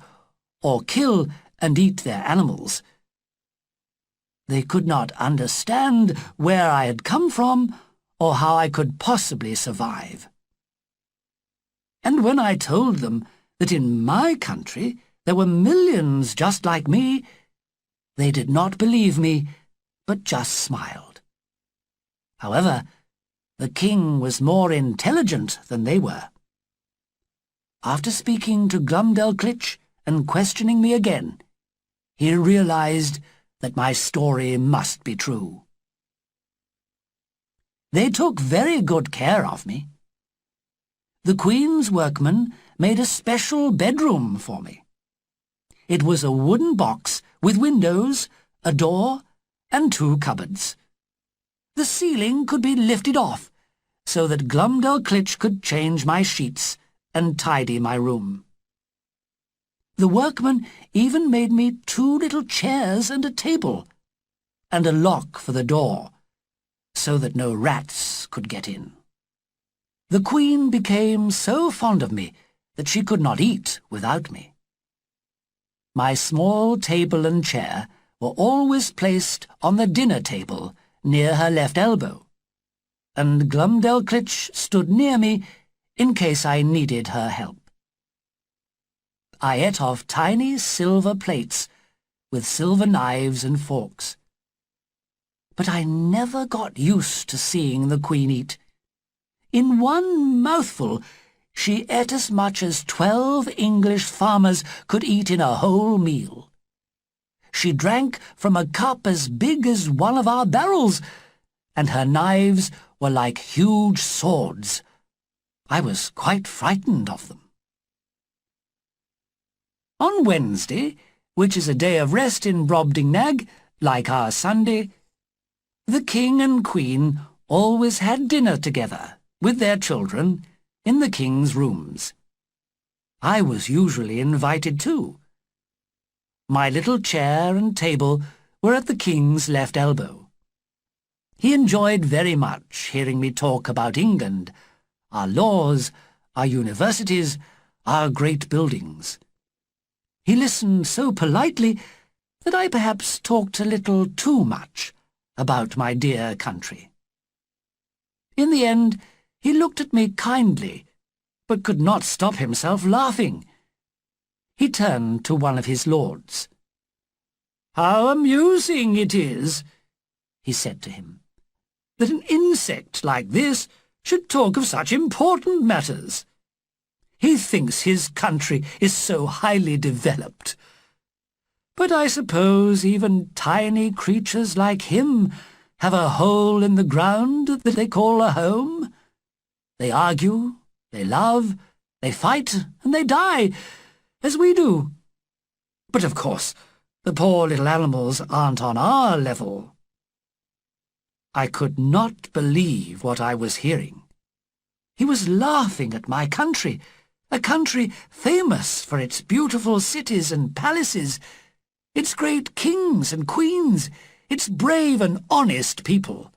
or kill and eat their animals. They could not understand where I had come from, or how I could possibly survive. And when I told them that in my country there were millions just like me, they did not believe me, but just smiled. However, the king was more intelligent than they were. After speaking to Glubbdubdrib and questioning me again, he realized that my story must be true. They took very good care of me. The Queen's workmen made a special bedroom for me. It was a wooden box with windows, a door, and 2 cupboards. The ceiling could be lifted off, so that Glubbdubdrib could change my sheets and tidy my room. The workmen even made me 2 little chairs and a table, and a lock for the door, so that no rats could get in. The Queen became so fond of me that she could not eat without me. My small table and chair were always placed on the dinner table near her left elbow, and Glubbdubdrib stood near me in case I needed her help. I ate off tiny silver plates with silver knives and forks. But I never got used to seeing the Queen eat. In one mouthful, she ate as much as 12 English farmers could eat in a whole meal. She drank from a cup as big as one of our barrels, and her knives were like huge swords. I was quite frightened of them. On Wednesday, which is a day of rest in Brobdingnag, like our Sunday, the King and Queen always had dinner together, with their children, in the King's rooms. I was usually invited too. My little chair and table were at the King's left elbow. He enjoyed very much hearing me talk about England, our laws, our universities, our great buildings. He listened so politely that I perhaps talked a little too much about my dear country. In the end, he looked at me kindly, but could not stop himself laughing. He turned to one of his lords. "How amusing it is," he said to him, "that an insect like this should talk of such important matters. He thinks his country is so highly developed. But I suppose even tiny creatures like him have a hole in the ground that they call a home. They argue, they love, they fight, and they die, as we do. But of course, the poor little animals aren't on our level." I could not believe what I was hearing. He was laughing at my country, a country famous for its beautiful cities and palaces, its great kings and queens, its brave and honest people.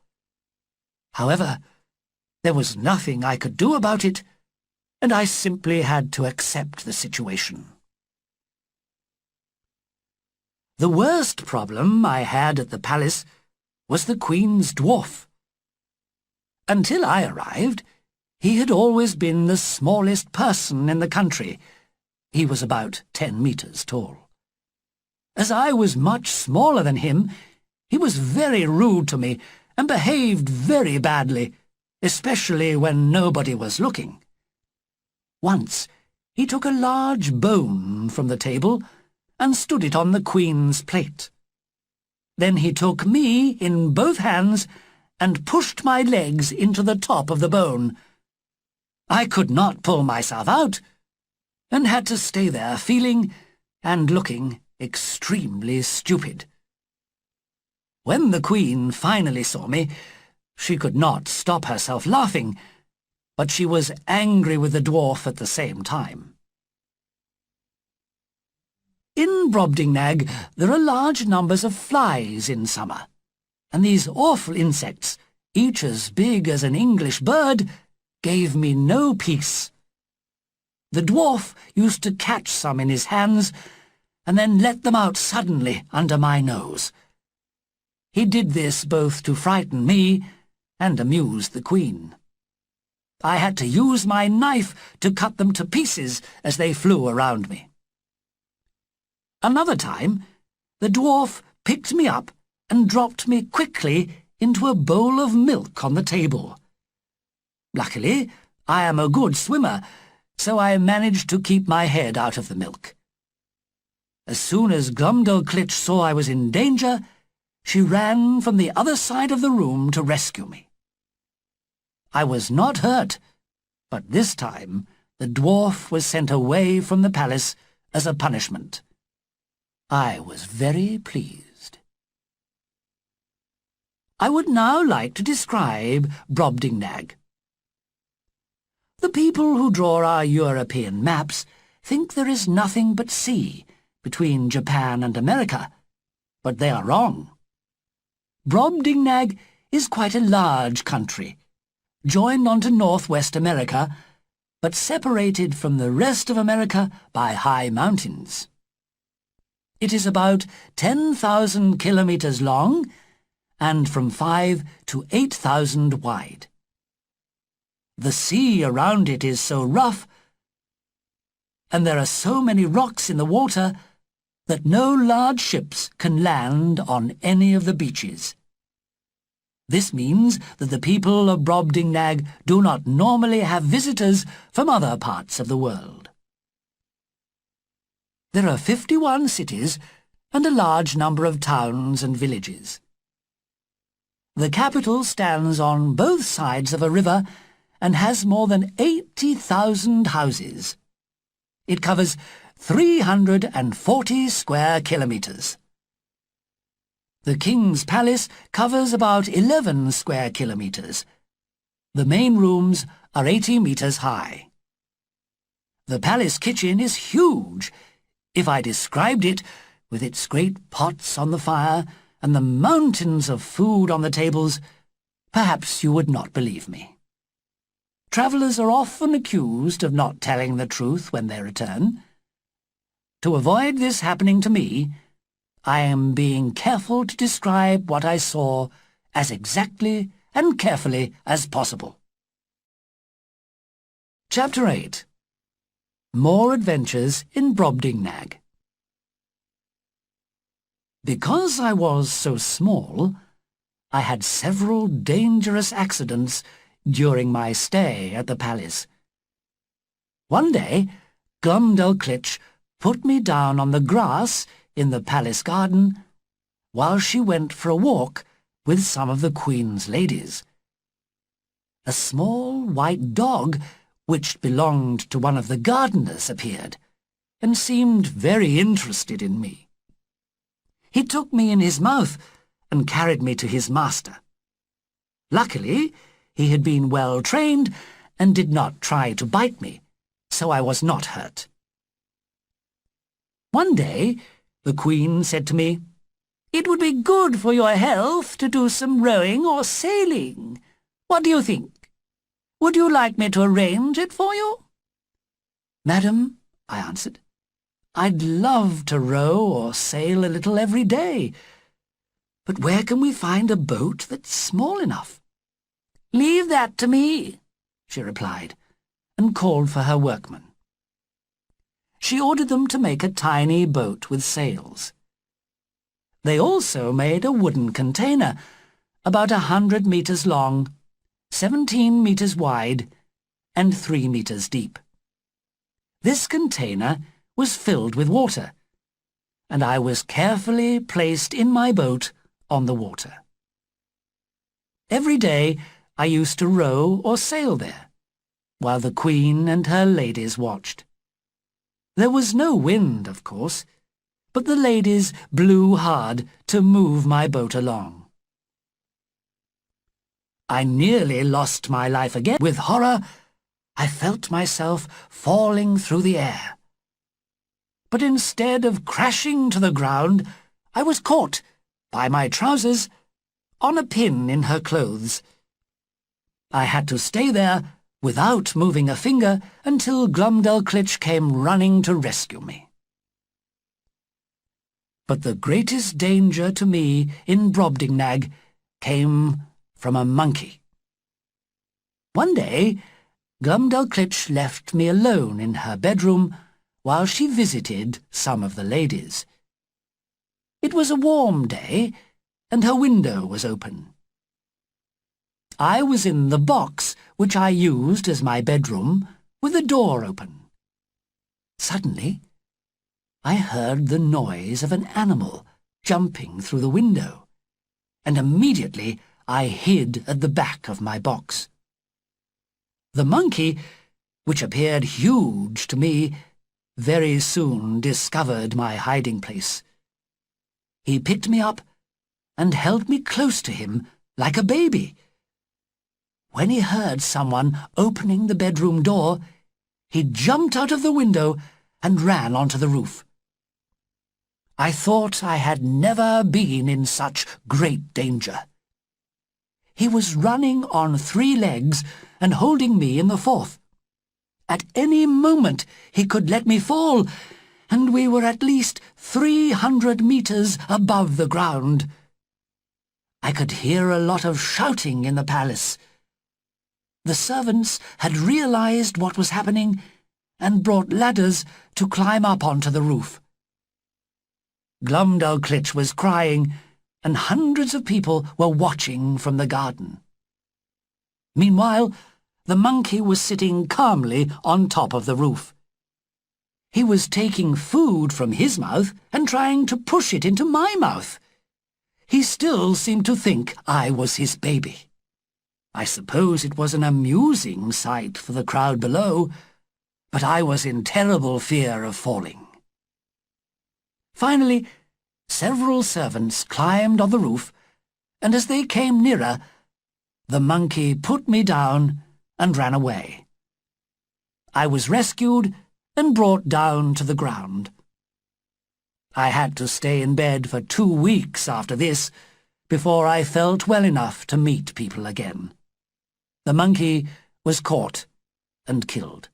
However, there was nothing I could do about it, and I simply had to accept the situation. The worst problem I had at the palace was the Queen's dwarf. Until I arrived, he had always been the smallest person in the country. He was about 10 meters tall. As I was much smaller than him, he was very rude to me and behaved very badly, especially when nobody was looking. Once he took a large bone from the table and stood it on the Queen's plate. Then he took me in both hands and pushed my legs into the top of the bone. I could not pull myself out, and had to stay there feeling and looking extremely stupid. When the Queen finally saw me, she could not stop herself laughing, but she was angry with the dwarf at the same time. In Brobdingnag there are large numbers of flies in summer, and these awful insects, each as big as an English bird, gave me no peace. The dwarf used to catch some in his hands and then let them out suddenly under my nose. He did this both to frighten me and amuse the Queen. I had to use my knife to cut them to pieces as they flew around me. Another time, the dwarf picked me up and dropped me quickly into a bowl of milk on the table. Luckily, I am a good swimmer, so I managed to keep my head out of the milk. As soon as Glubbdubdrib saw I was in danger, she ran from the other side of the room to rescue me. I was not hurt, but this time the dwarf was sent away from the palace as a punishment. I was very pleased. I would now like to describe Brobdingnag. The people who draw our European maps think there is nothing but sea between Japan and America, but they are wrong. Brobdingnag is quite a large country, joined onto Northwest America, but separated from the rest of America by high mountains. It is about 10,000 kilometers long and from 5 to 8,000 wide. The sea around it is so rough, and there are so many rocks in the water that no large ships can land on any of the beaches. This means that the people of Brobdingnag do not normally have visitors from other parts of the world. There are 51 cities and a large number of towns and villages. The capital stands on both sides of a river and has more than 80,000 houses. It covers 340 square kilometers. The King's Palace covers about 11 square kilometers. The main rooms are 80 meters high. The palace kitchen is huge. If I described it, with its great pots on the fire and the mountains of food on the tables, perhaps you would not believe me. Travellers are often accused of not telling the truth when they return. To avoid this happening to me, I am being careful to describe what I saw as exactly and carefully as possible. Chapter 8. More Adventures in Brobdingnag. Because I was so small, I had several dangerous accidents during my stay at the palace. One day, Glubbdubdrib put me down on the grass in the palace garden while she went for a walk with some of the Queen's ladies. A small white dog, which belonged to one of the gardeners, appeared, and seemed very interested in me. He took me in his mouth and carried me to his master. Luckily, he had been well trained and did not try to bite me, so I was not hurt. One day, the Queen said to me, "It would be good for your health to do some rowing or sailing. What do you think? Would you like me to arrange it for you?" "Madam," I answered, "I'd love to row or sail a little every day. But where can we find a boat that's small enough?" "Leave that to me," she replied, and called for her workmen. She ordered them to make a tiny boat with sails. They also made a wooden container, about 100 meters long, 17 meters wide, and 3 meters deep. This container was filled with water, and I was carefully placed in my boat on the water. Every day I used to row or sail there, while the Queen and her ladies watched. There was no wind, of course, but the ladies blew hard to move my boat along. I nearly lost my life again. With horror, I felt myself falling through the air. But instead of crashing to the ground, I was caught by my trousers on a pin in her clothes. I had to stay there without moving a finger until Glubbdubdrib came running to rescue me. But the greatest danger to me in Brobdingnag came from a monkey. One day, Glubbdubdrib left me alone in her bedroom while she visited some of the ladies. It was a warm day, and her window was open. I was in the box which I used as my bedroom, with the door open. Suddenly, I heard the noise of an animal jumping through the window, and immediately I hid at the back of my box. The monkey, which appeared huge to me, very soon discovered my hiding place. He picked me up and held me close to him like a baby. When he heard someone opening the bedroom door, he jumped out of the window and ran onto the roof. I thought I had never been in such great danger. He was running on 3 legs and holding me in the 4th. At any moment he could let me fall, and we were at least 300 meters above the ground. I could hear a lot of shouting in the palace. The servants had realized what was happening and brought ladders to climb up onto the roof. Glubbdubdrib was crying, and hundreds of people were watching from the garden. Meanwhile, the monkey was sitting calmly on top of the roof. He was taking food from his mouth and trying to push it into my mouth. He still seemed to think I was his baby. I suppose it was an amusing sight for the crowd below, but I was in terrible fear of falling. Finally, several servants climbed on the roof, and as they came nearer, the monkey put me down and ran away. I was rescued and brought down to the ground. I had to stay in bed for 2 weeks after this before I felt well enough to meet people again. The monkey was caught and killed.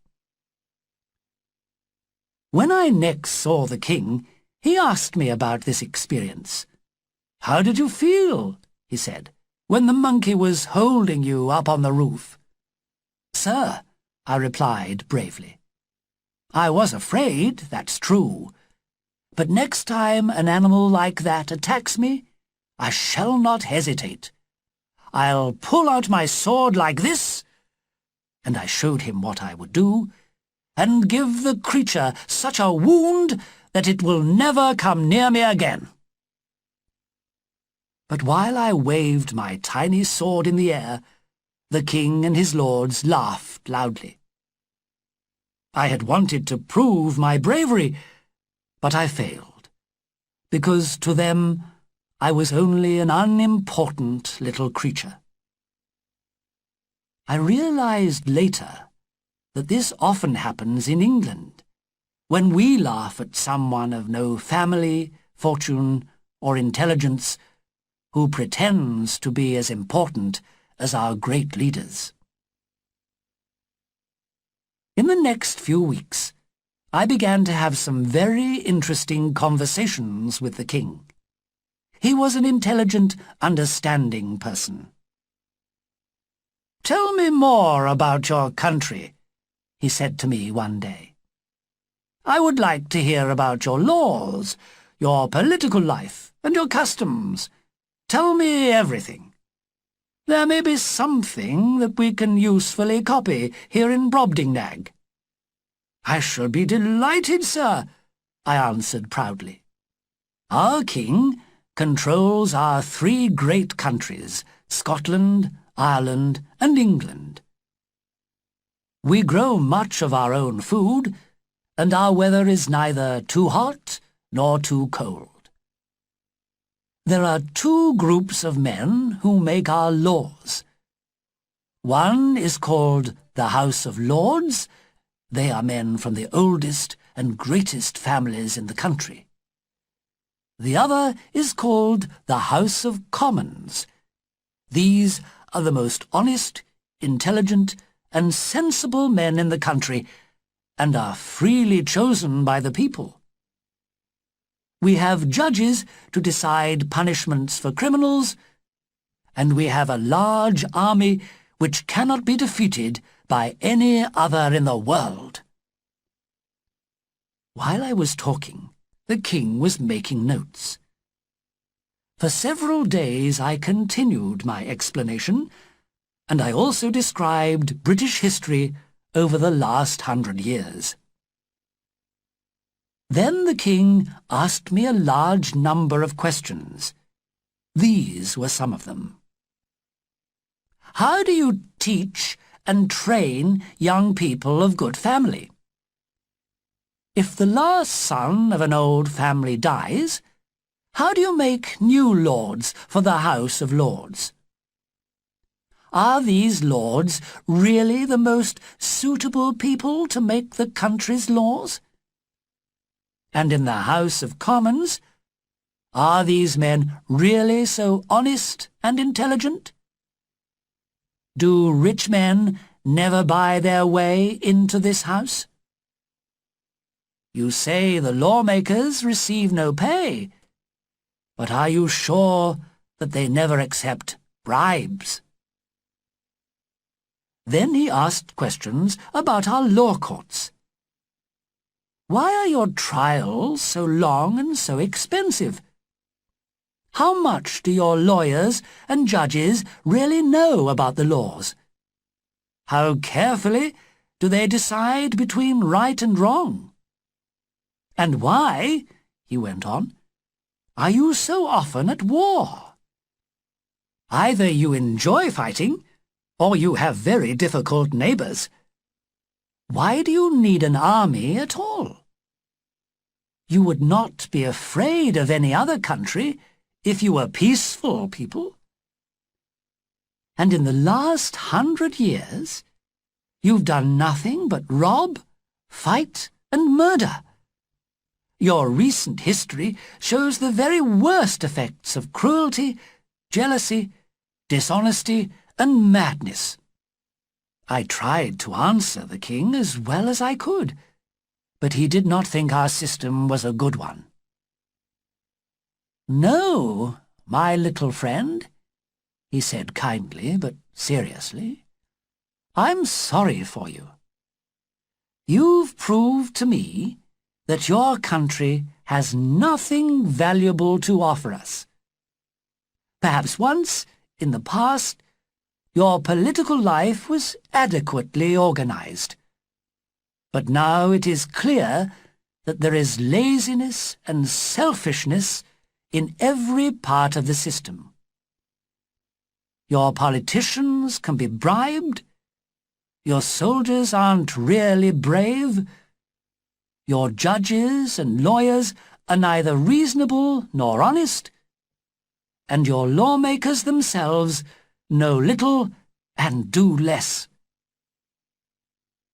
When I next saw the king, he asked me about this experience. "How did you feel," he said, "when the monkey was holding you up on the roof?" "Sir," I replied bravely, "I was afraid, that's true. But next time an animal like that attacks me, I shall not hesitate. I'll pull out my sword like this," and I showed him what I would do, "and give the creature such a wound that it will never come near me again." But while I waved my tiny sword in the air, the king and his lords laughed loudly. I had wanted to prove my bravery, but I failed, because to them I was only an unimportant little creature. I realized later that this often happens in England, when we laugh at someone of no family, fortune, or intelligence who pretends to be as important as our great leaders. In the next few weeks, I began to have some very interesting conversations with the king. He was an intelligent, understanding person. "Tell me more about your country," he said to me one day. "I would like to hear about your laws, your political life, and your customs. Tell me everything. There may be something that we can usefully copy here in Brobdingnag." "I shall be delighted, sir," I answered proudly. "Our king, controls our three great countries, Scotland, Ireland, and England. We grow much of our own food, and our weather is neither too hot nor too cold. There are two groups of men who make our laws. One is called the House of Lords. They are men from the oldest and greatest families in the country. The other is called the House of Commons. These are the most honest, intelligent, and sensible men in the country, and are freely chosen by the people. We have judges to decide punishments for criminals, and we have a large army which cannot be defeated by any other in the world. While I was talking, the king was making notes. For several days I continued my explanation, and I also described British history over the last 100 years. Then the king asked me a large number of questions. These were some of them. How do you teach and train young people of good family? If the last son of an old family dies, how do you make new lords for the House of Lords? Are these lords really the most suitable people to make the country's laws? And in the House of Commons, are these men really so honest and intelligent? Do rich men never buy their way into this house? You say the lawmakers receive no pay, but are you sure that they never accept bribes? Then he asked questions about our law courts. Why are your trials so long and so expensive? How much do your lawyers and judges really know about the laws? How carefully do they decide between right and wrong? And why, he went on, are you so often at war? Either you enjoy fighting, or you have very difficult neighbours. Why do you need an army at all? You would not be afraid of any other country if you were peaceful people. And in the last 100 years, you've done nothing but rob, fight, and murder. Your recent history shows the very worst effects of cruelty, jealousy, dishonesty, and madness. I tried to answer the king as well as I could, but he did not think our system was a good one. No, my little friend, he said kindly but seriously, I'm sorry for you. You've proved to me that your country has nothing valuable to offer us. Perhaps once, in the past, your political life was adequately organized. But now it is clear that there is laziness and selfishness in every part of the system. Your politicians can be bribed, your soldiers aren't really brave, your judges and lawyers are neither reasonable nor honest, and your lawmakers themselves know little and do less.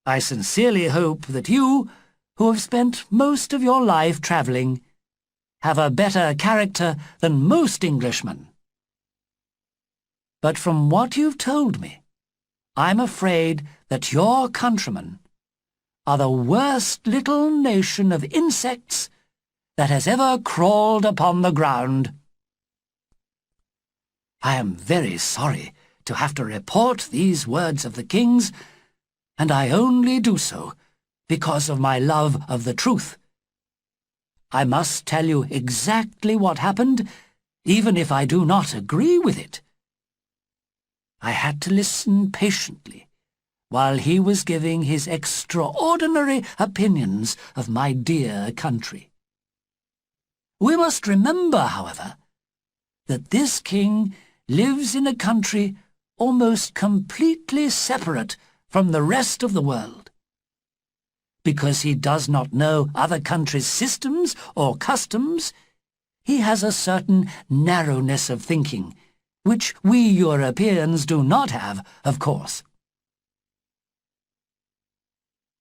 I sincerely hope that you, who have spent most of your life travelling, have a better character than most Englishmen. But from what you've told me, I'm afraid that your countrymen are the worst little nation of insects that has ever crawled upon the ground. I am very sorry to have to report these words of the king's, and I only do so because of my love of the truth. I must tell you exactly what happened, even if I do not agree with it. I had to listen patiently while he was giving his extraordinary opinions of my dear country. We must remember, however, that this king lives in a country almost completely separate from the rest of the world. Because he does not know other countries' systems or customs, he has a certain narrowness of thinking, which we Europeans do not have, of course.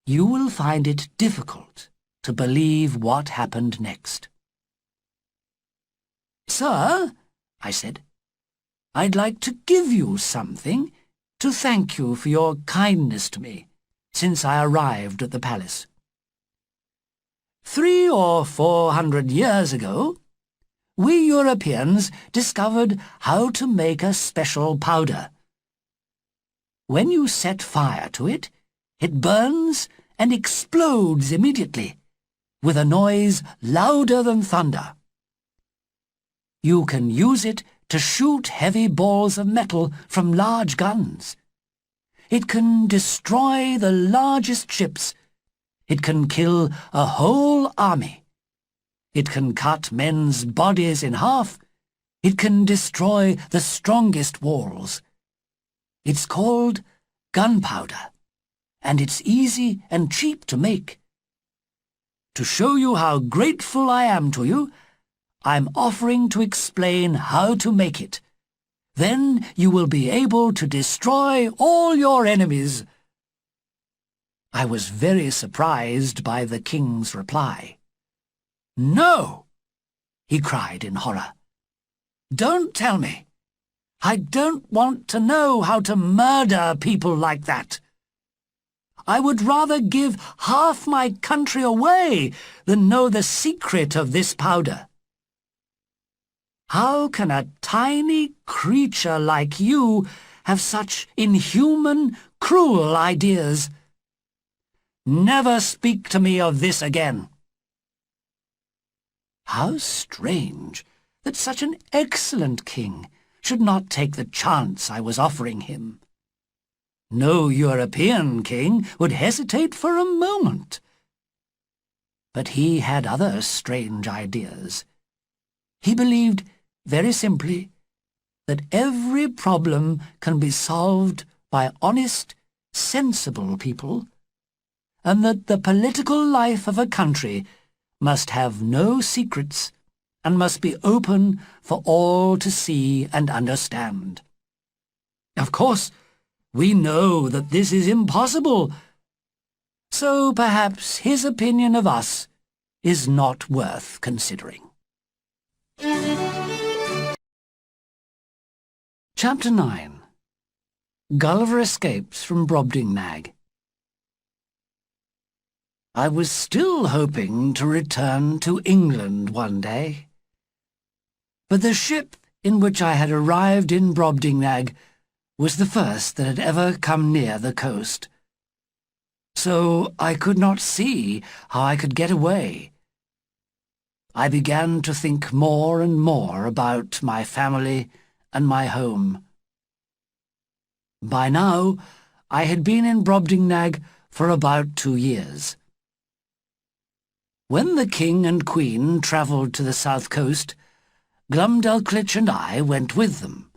You will find it difficult to believe what happened next. "Sir," I said, "I'd like to give you something to thank you for your kindness to me since I arrived at the palace. 300 or 400 years ago, we Europeans discovered how to make a special powder. When you set fire to it, it burns and explodes immediately, with a noise louder than thunder. You can use it to shoot heavy balls of metal from large guns. It can destroy the largest ships. It can kill a whole army. It can cut men's bodies in half. It can destroy the strongest walls. It's called gunpowder, and it's easy and cheap to make. To show you how grateful I am to you, I'm offering to explain how to make it. Then you will be able to destroy all your enemies." I was very surprised by the king's reply. "No!" he cried in horror. "Don't tell me. I don't want to know how to murder people like that. I would rather give half my country away than know the secret of this powder. How can a tiny creature like you have such inhuman, cruel ideas? Never speak to me of this again." How strange that such an excellent king should not take the chance I was offering him. No European king would hesitate for a moment. But he had other strange ideas. He believed, very simply, that every problem can be solved by honest, sensible people, and that the political life of a country must have no secrets and must be open for all to see and understand. Of course, we know that this is impossible, so perhaps his opinion of us is not worth considering. Chapter 9. Gulliver escapes from Brobdingnag. I was still hoping to return to England one day, but the ship in which I had arrived in Brobdingnag was the first that had ever come near the coast, so I could not see how I could get away. I began to think more and more about my family and my home. By now, I had been in Brobdingnag for about 2 years. When the king and queen travelled to the south coast, Glumdalclitch and I went with them.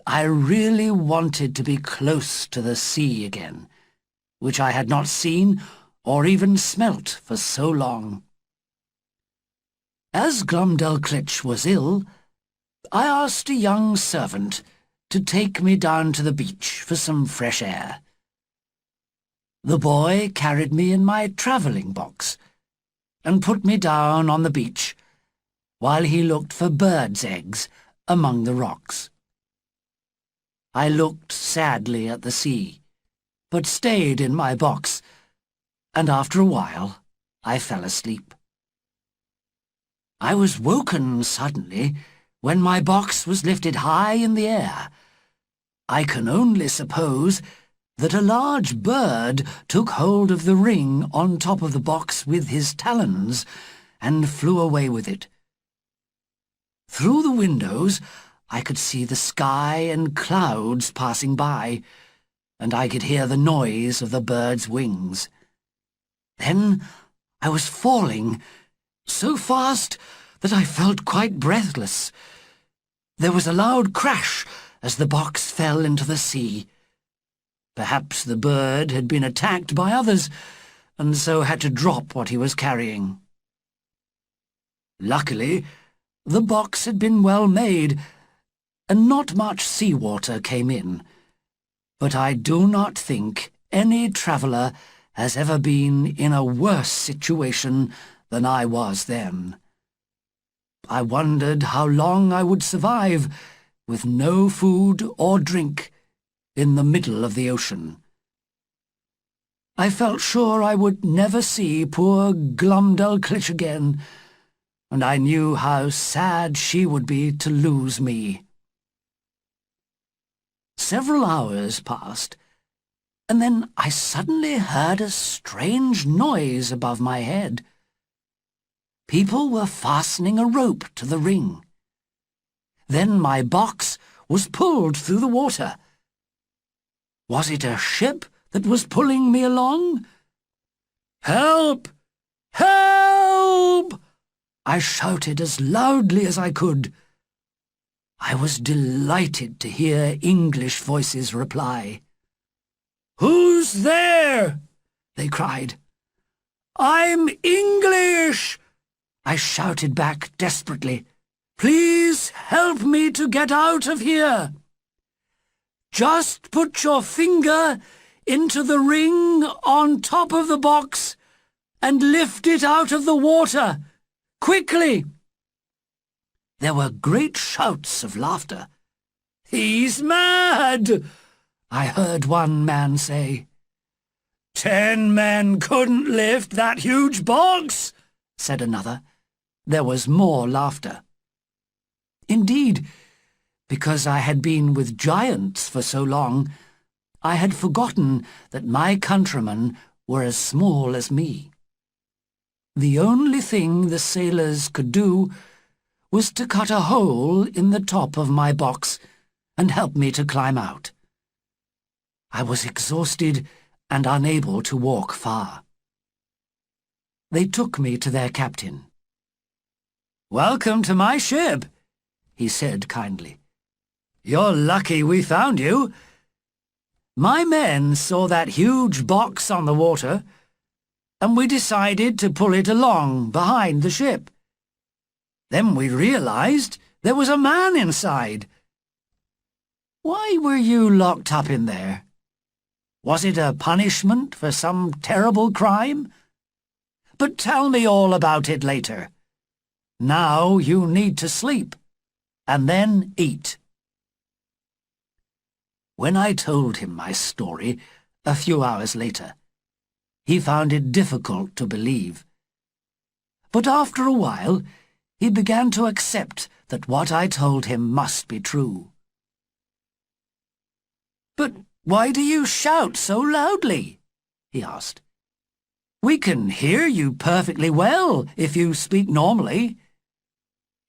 I really wanted to be close to the sea again, which I had not seen or even smelt for so long. As Glumdalclitch was ill, I asked a young servant to take me down to the beach for some fresh air. The boy carried me in my travelling box and put me down on the beach while he looked for birds' eggs among the rocks. I looked sadly at the sea, but stayed in my box, and after a while I fell asleep. I was woken suddenly when my box was lifted high in the air. I can only suppose that a large bird took hold of the ring on top of the box with his talons and flew away with it. Through the windows I could see the sky and clouds passing by, and I could hear the noise of the bird's wings. Then I was falling, so fast that I felt quite breathless, There was a loud crash as the box fell into the sea. Perhaps the bird had been attacked by others, and so had to drop what he was carrying. Luckily, the box had been well made, and not much seawater came in. But I do not think any traveller has ever been in a worse situation than I was then. I wondered how long I would survive with no food or drink in the middle of the ocean. I felt sure I would never see poor Glubbdubdrib again, and I knew how sad she would be to lose me. Several hours passed, and then I suddenly heard a strange noise above my head. People were fastening a rope to the ring. Then my box was pulled through the water. Was it a ship that was pulling me along? "Help! Help!" I shouted as loudly as I could. I was delighted to hear English voices reply. "Who's there?" they cried. "I'm English!" I shouted back desperately. "Please help me to get out of here. Just put your finger into the ring on top of the box and lift it out of the water. Quickly!" There were great shouts of laughter. "He's mad!" I heard one man say. "10 men couldn't lift that huge box," said another. There was more laughter. Indeed, because I had been with giants for so long, I had forgotten that my countrymen were as small as me. The only thing the sailors could do was to cut a hole in the top of my box and help me to climb out. I was exhausted and unable to walk far. They took me to their captain. "Welcome to my ship," he said kindly. "You're lucky we found you. My men saw that huge box on the water, and we decided to pull it along behind the ship. Then we realized there was a man inside. Why were you locked up in there? Was it a punishment for some terrible crime? But tell me all about it later. Now you need to sleep, and then eat." When I told him my story a few hours later, he found it difficult to believe. But after a while, he began to accept that what I told him must be true. "But why do you shout so loudly?" he asked. "We can hear you perfectly well if you speak normally."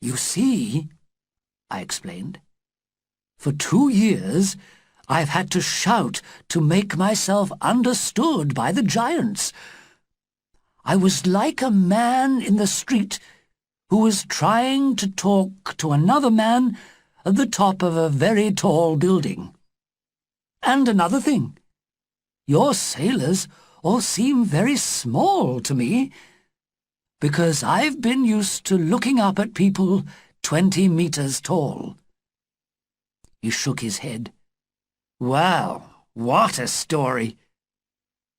"You see," I explained, "for 2 years I've had to shout to make myself understood by the giants. I was like a man in the street who was trying to talk to another man at the top of a very tall building. And another thing, your sailors all seem very small to me, because I've been used to looking up at people 20 meters tall." He shook his head. "Well, what a story!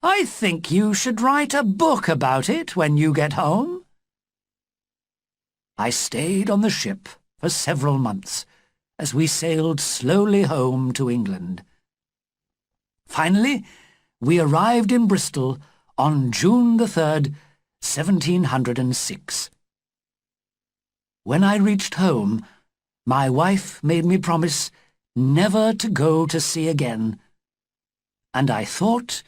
I think you should write a book about it when you get home." I stayed on the ship for several months as we sailed slowly home to England. Finally, we arrived in Bristol on June the 3rd, 1706. When I reached home, my wife made me promise never to go to sea again, and I thought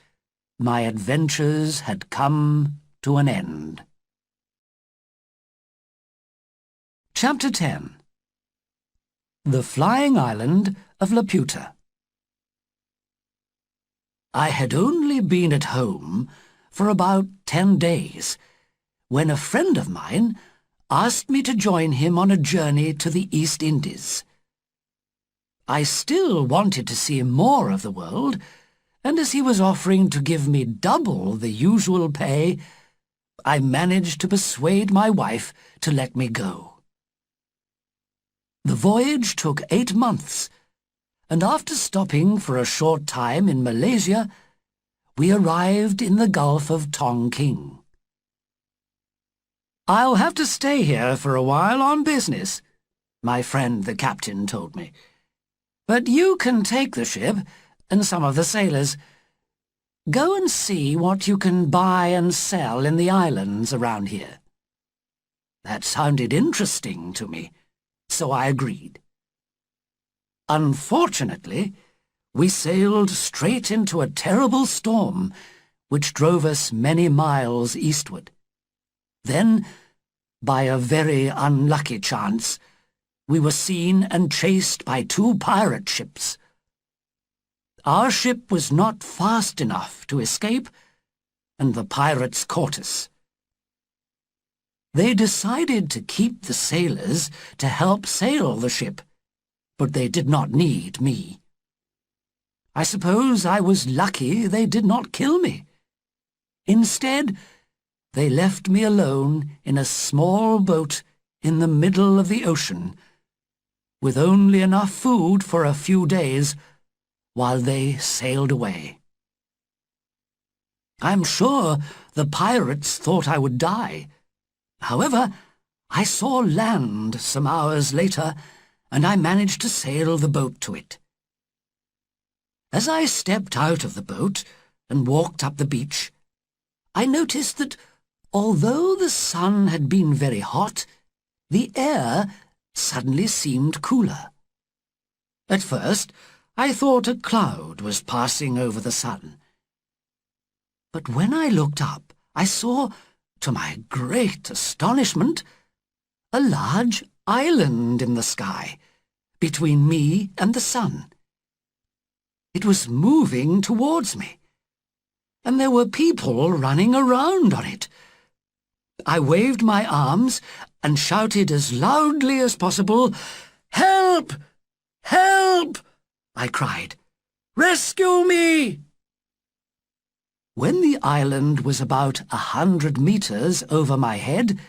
my adventures had come to an end. Chapter 10. The Flying Island of Laputa. I had only been at home for about 10 days when a friend of mine asked me to join him on a journey to the East Indies. I still wanted to see more of the world, and as he was offering to give me double the usual pay, I managed to persuade my wife to let me go. The voyage took 8 months, and after stopping for a short time in Malaysia, we arrived in the Gulf of Tonkin. "I'll have to stay here for a while on business," my friend the captain told me. "But you can take the ship and some of the sailors. Go and see what you can buy and sell in the islands around here." That sounded interesting to me, so I agreed. Unfortunately, we sailed straight into a terrible storm, which drove us many miles eastward. Then, by a very unlucky chance, we were seen and chased by 2 pirate ships. Our ship was not fast enough to escape, and the pirates caught us. They decided to keep the sailors to help sail the ship, but they did not need me. I suppose I was lucky they did not kill me. Instead, they left me alone in a small boat in the middle of the ocean, with only enough food for a few days while they sailed away. I'm sure the pirates thought I would die. However, I saw land some hours later, and I managed to sail the boat to it. As I stepped out of the boat and walked up the beach, I noticed that although the sun had been very hot, the air suddenly seemed cooler. At first, I thought a cloud was passing over the sun. But when I looked up, I saw, to my great astonishment, a large island in the sky, between me and the sun. It was moving towards me, and there were people running around on it. I waved my arms and shouted as loudly as possible, "Help! Help!" I cried. "Rescue me!" When the island was about 100 meters over my head,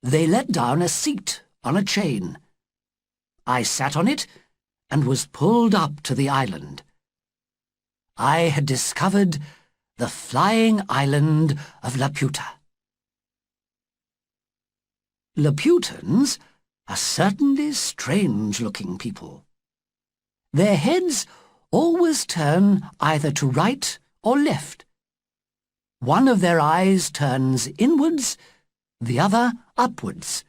they let down a seat on a chain. I sat on it and was pulled up to the island. I had discovered the flying island of Laputa. Laputans are certainly strange-looking people. Their heads always turn either to right or left. One of their eyes turns inwards, the other upwards.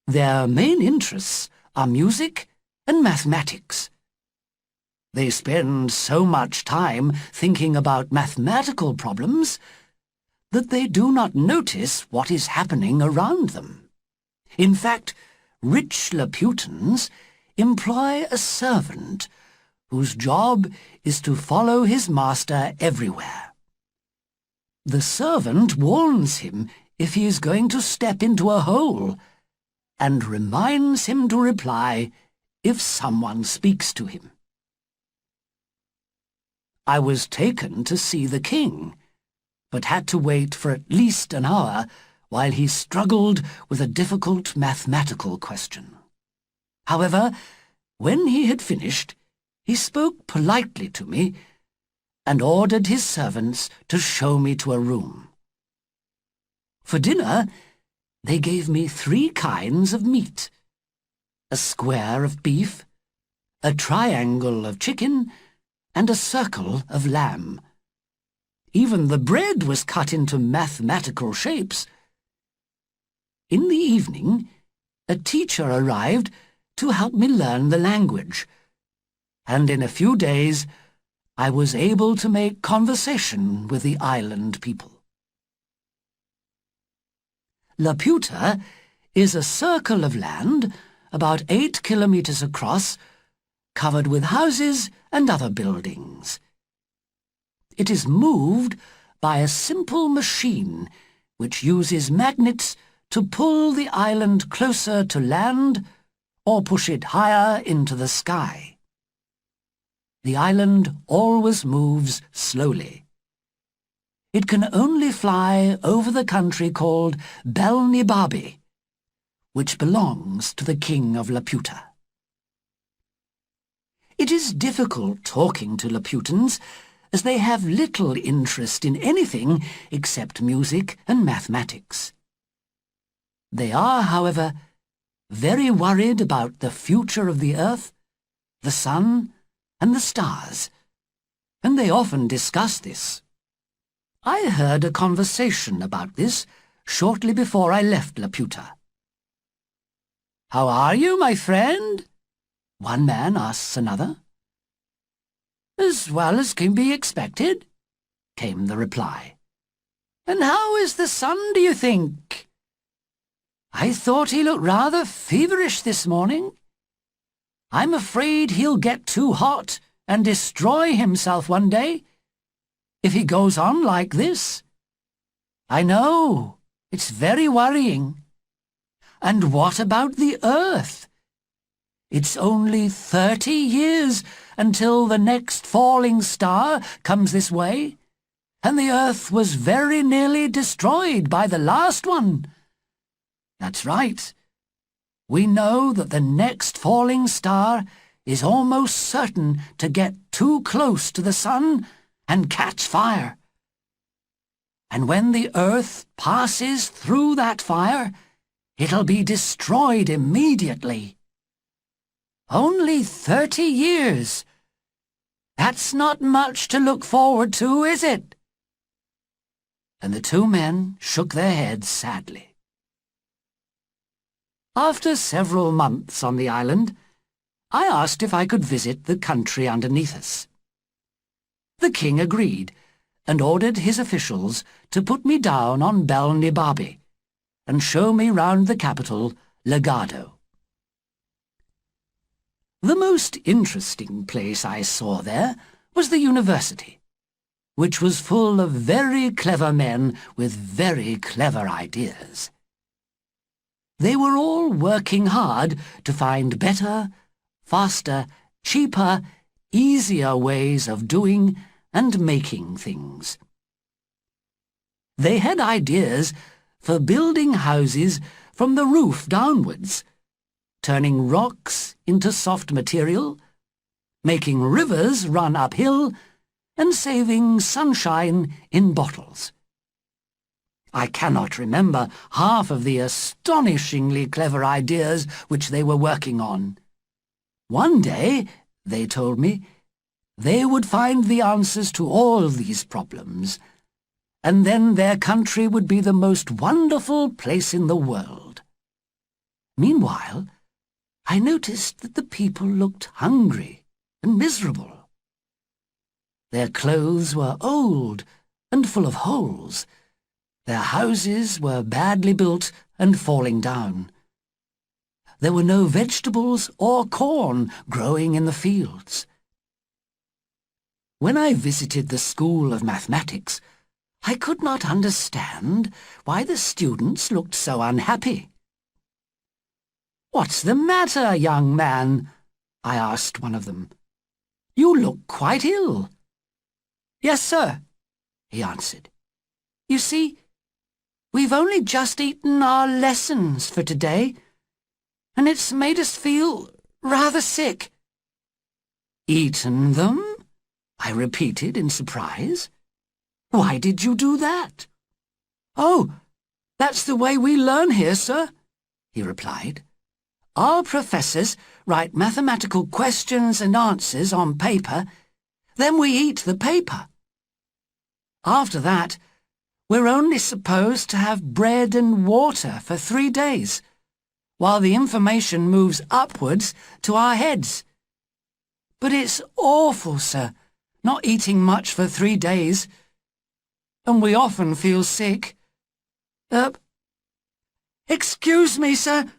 Their main interests are music and mathematics. They spend so much time thinking about mathematical problems that they do not notice what is happening around them. In fact, rich Laputans employ a servant whose job is to follow his master everywhere. The servant warns him if he is going to step into a hole, and reminds him to reply if someone speaks to him. I was taken to see the king, but had to wait for at least an hour while he struggled with a difficult mathematical question. However, when he had finished, he spoke politely to me and ordered his servants to show me to a room. For dinner, they gave me 3 kinds of meat: a square of beef, a triangle of chicken, and a circle of lamb. Even the bread was cut into mathematical shapes. In the evening, a teacher arrived to help me learn the language, and in a few days I was able to make conversation with the island people. Laputa is a circle of land about 8 kilometers across, covered with houses and other buildings. It is moved by a simple machine which uses magnets to pull the island closer to land or push it higher into the sky. The island always moves slowly. It can only fly over the country called Belnibabi, which belongs to the king of Laputa. It is difficult talking to Laputans, as they have little interest in anything except music and mathematics. They are, however, very worried about the future of the earth, the sun, and the stars, and they often discuss this. I heard a conversation about this shortly before I left Laputa. "How are you, my friend?" one man asks another. "As well as can be expected," came the reply. "And how is the sun, do you think?" "I thought he looked rather feverish this morning. I'm afraid he'll get too hot and destroy himself one day, if he goes on like this. I know, it's very worrying. And what about the earth? It's only 30 years until the next falling star comes this way, and the earth was very nearly destroyed by the last one. That's right. We know that the next falling star is almost certain to get too close to the sun and catch fire. And when the earth passes through that fire, it'll be destroyed immediately. Only 30 years. That's not much to look forward to, is it?" And the two men shook their heads sadly. After several months on the island, I asked if I could visit the country underneath us. The king agreed and ordered his officials to put me down on Belnibabi and show me round the capital, Luggnagg. The most interesting place I saw there was the university, which was full of very clever men with very clever ideas. They were all working hard to find better, faster, cheaper, easier ways of doing and making things. They had ideas for building houses from the roof downwards, turning rocks into soft material, making rivers run uphill, and saving sunshine in bottles. I cannot remember half of the astonishingly clever ideas which they were working on. One day, they told me, they would find the answers to all these problems, and then their country would be the most wonderful place in the world. Meanwhile, I noticed that the people looked hungry and miserable. Their clothes were old and full of holes. Their houses were badly built and falling down. There were no vegetables or corn growing in the fields. When I visited the School of Mathematics, I could not understand why the students looked so unhappy. "What's the matter, young man?" I asked one of them. "You look quite ill." "Yes, sir," he answered. "You see, we've only just eaten our lessons for today, and it's made us feel rather sick." "Eaten them?" I repeated in surprise. "Why did you do that?" "Oh, that's the way we learn here, sir," he replied. "Our professors write mathematical questions and answers on paper, then we eat the paper. After that, we're only supposed to have bread and water for 3 days, while the information moves upwards to our heads. But it's awful, sir, not eating much for 3 days, and we often feel sick. Excuse me, sir."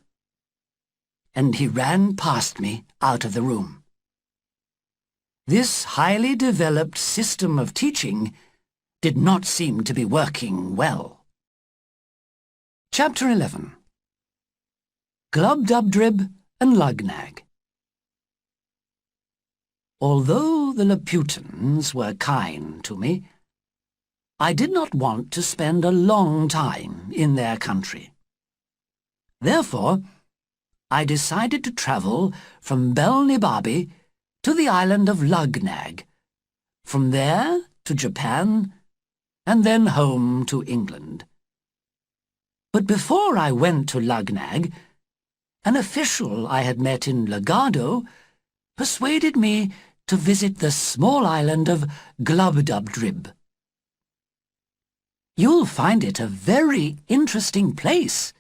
And he ran past me out of the room. This highly developed system of teaching did not seem to be working well. Chapter 11. Glubbdubdrib and Luggnagg. Although the Laputans were kind to me, I did not want to spend a long time in their country. Therefore, I decided to travel from Belnibabi to the island of Luggnagg, from there to Japan, and then home to England. But before I went to Luggnagg, an official I had met in Lugado persuaded me to visit the small island of Glubbdubdrib. "You'll find it a very interesting place,"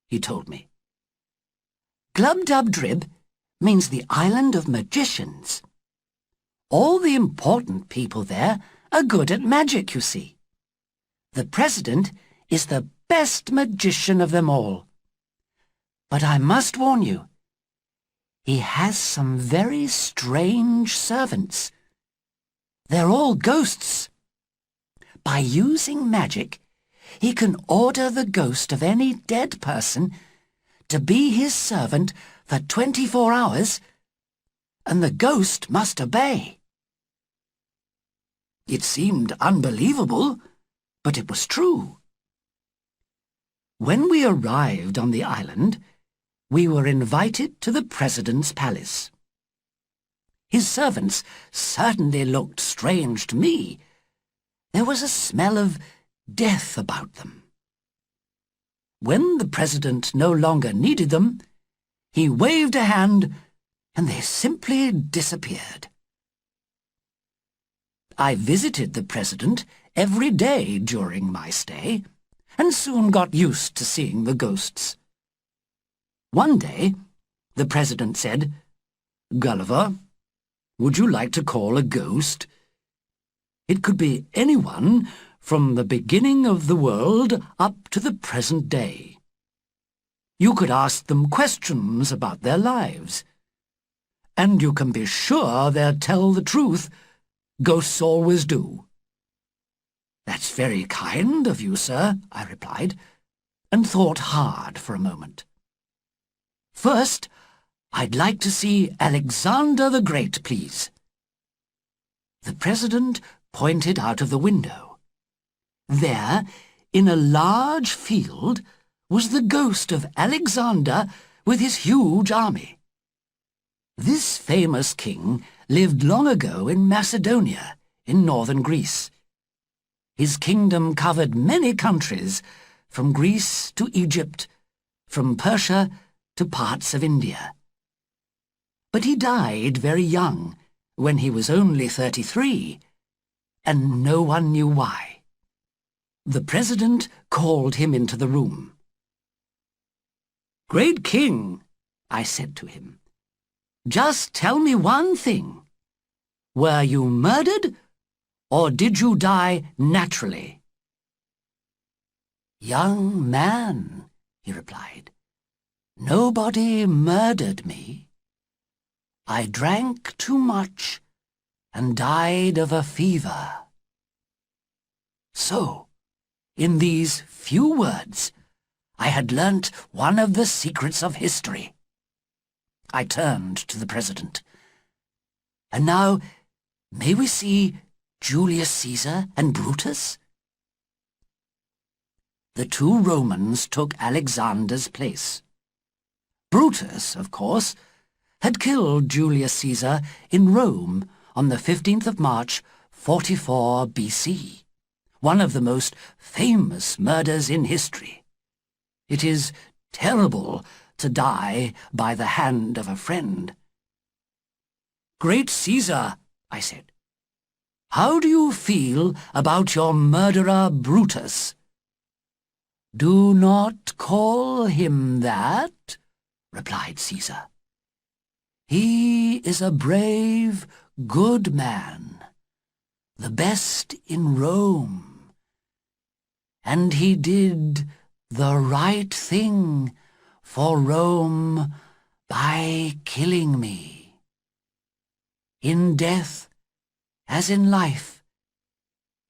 he told me. Glubbdubdrib means the island of magicians. All the important people there are good at magic, you see. The president is the best magician of them all. But I must warn you, he has some very strange servants. They're all ghosts. By using magic, he can order the ghost of any dead person to be his servant for 24 hours, and the ghost must obey. It seemed unbelievable, but it was true. When we arrived on the island, we were invited to the president's palace. His servants certainly looked strange to me. There was a smell of death about them. When the president no longer needed them, he waved a hand and they simply disappeared. I visited the president every day during my stay and soon got used to seeing the ghosts. One day, the president said, "Gulliver, would you like to call a ghost? It could be anyone from the beginning of the world up to the present day. You could ask them questions about their lives, and you can be sure they'll tell the truth. Ghosts always do." "That's very kind of you, sir," I replied, and thought hard for a moment. "First, I'd like to see Alexander the Great, please." The president pointed out of the window. There, in a large field, was the ghost of Alexander with his huge army. This famous king lived long ago in Macedonia, in northern Greece. His kingdom covered many countries, from Greece to Egypt, from Persia to parts of India. But he died very young, when he was only 33, and no one knew why. The president called him into the room. "Great king," I said to him, "just tell me one thing. Were you murdered, or did you die naturally?" "Young man," he replied, "nobody murdered me. I drank too much and died of a fever." So, in these few words, I had learnt one of the secrets of history. I turned to the president. "And now, may we see Julius Caesar and Brutus?" The two Romans took Alexander's place. Brutus, of course, had killed Julius Caesar in Rome on the 15th of March, 44 BC, one of the most famous murders in history. It is terrible to die by the hand of a friend. "Great Caesar," I said, "how do you feel about your murderer Brutus?" "Do not call him that," replied Caesar. "He is a brave, good man, the best in Rome, and he did the right thing for Rome by killing me. In death, as in life,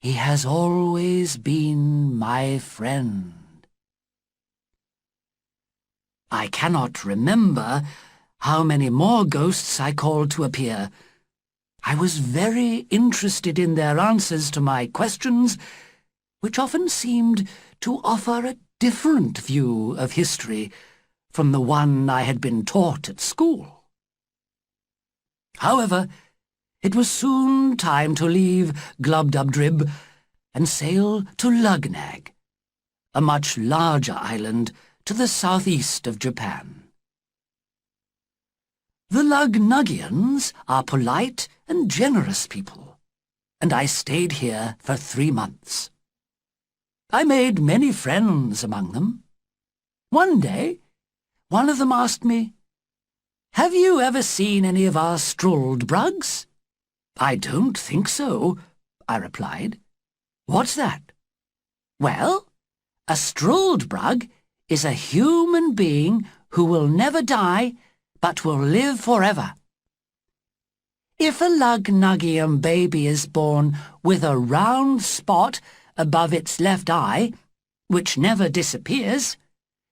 he has always been my friend." I cannot remember how many more ghosts I called to appear. I was very interested in their answers to my questions, which often seemed to offer a different view of history from the one I had been taught at school. However, it was soon time to leave Glubbdubdrib and sail to Luggnagg, a much larger island to the southeast of Japan. The Luggnaggians are polite and generous people, and I stayed here for 3 months. I made many friends among them. One day, one of them asked me, "Have you ever seen any of our Struldbrugs?" "I don't think so," I replied. "What's that?" "Well, a Struldbrug is a human being who will never die but will live forever. If a Luggnaggian baby is born with a round spot above its left eye, which never disappears,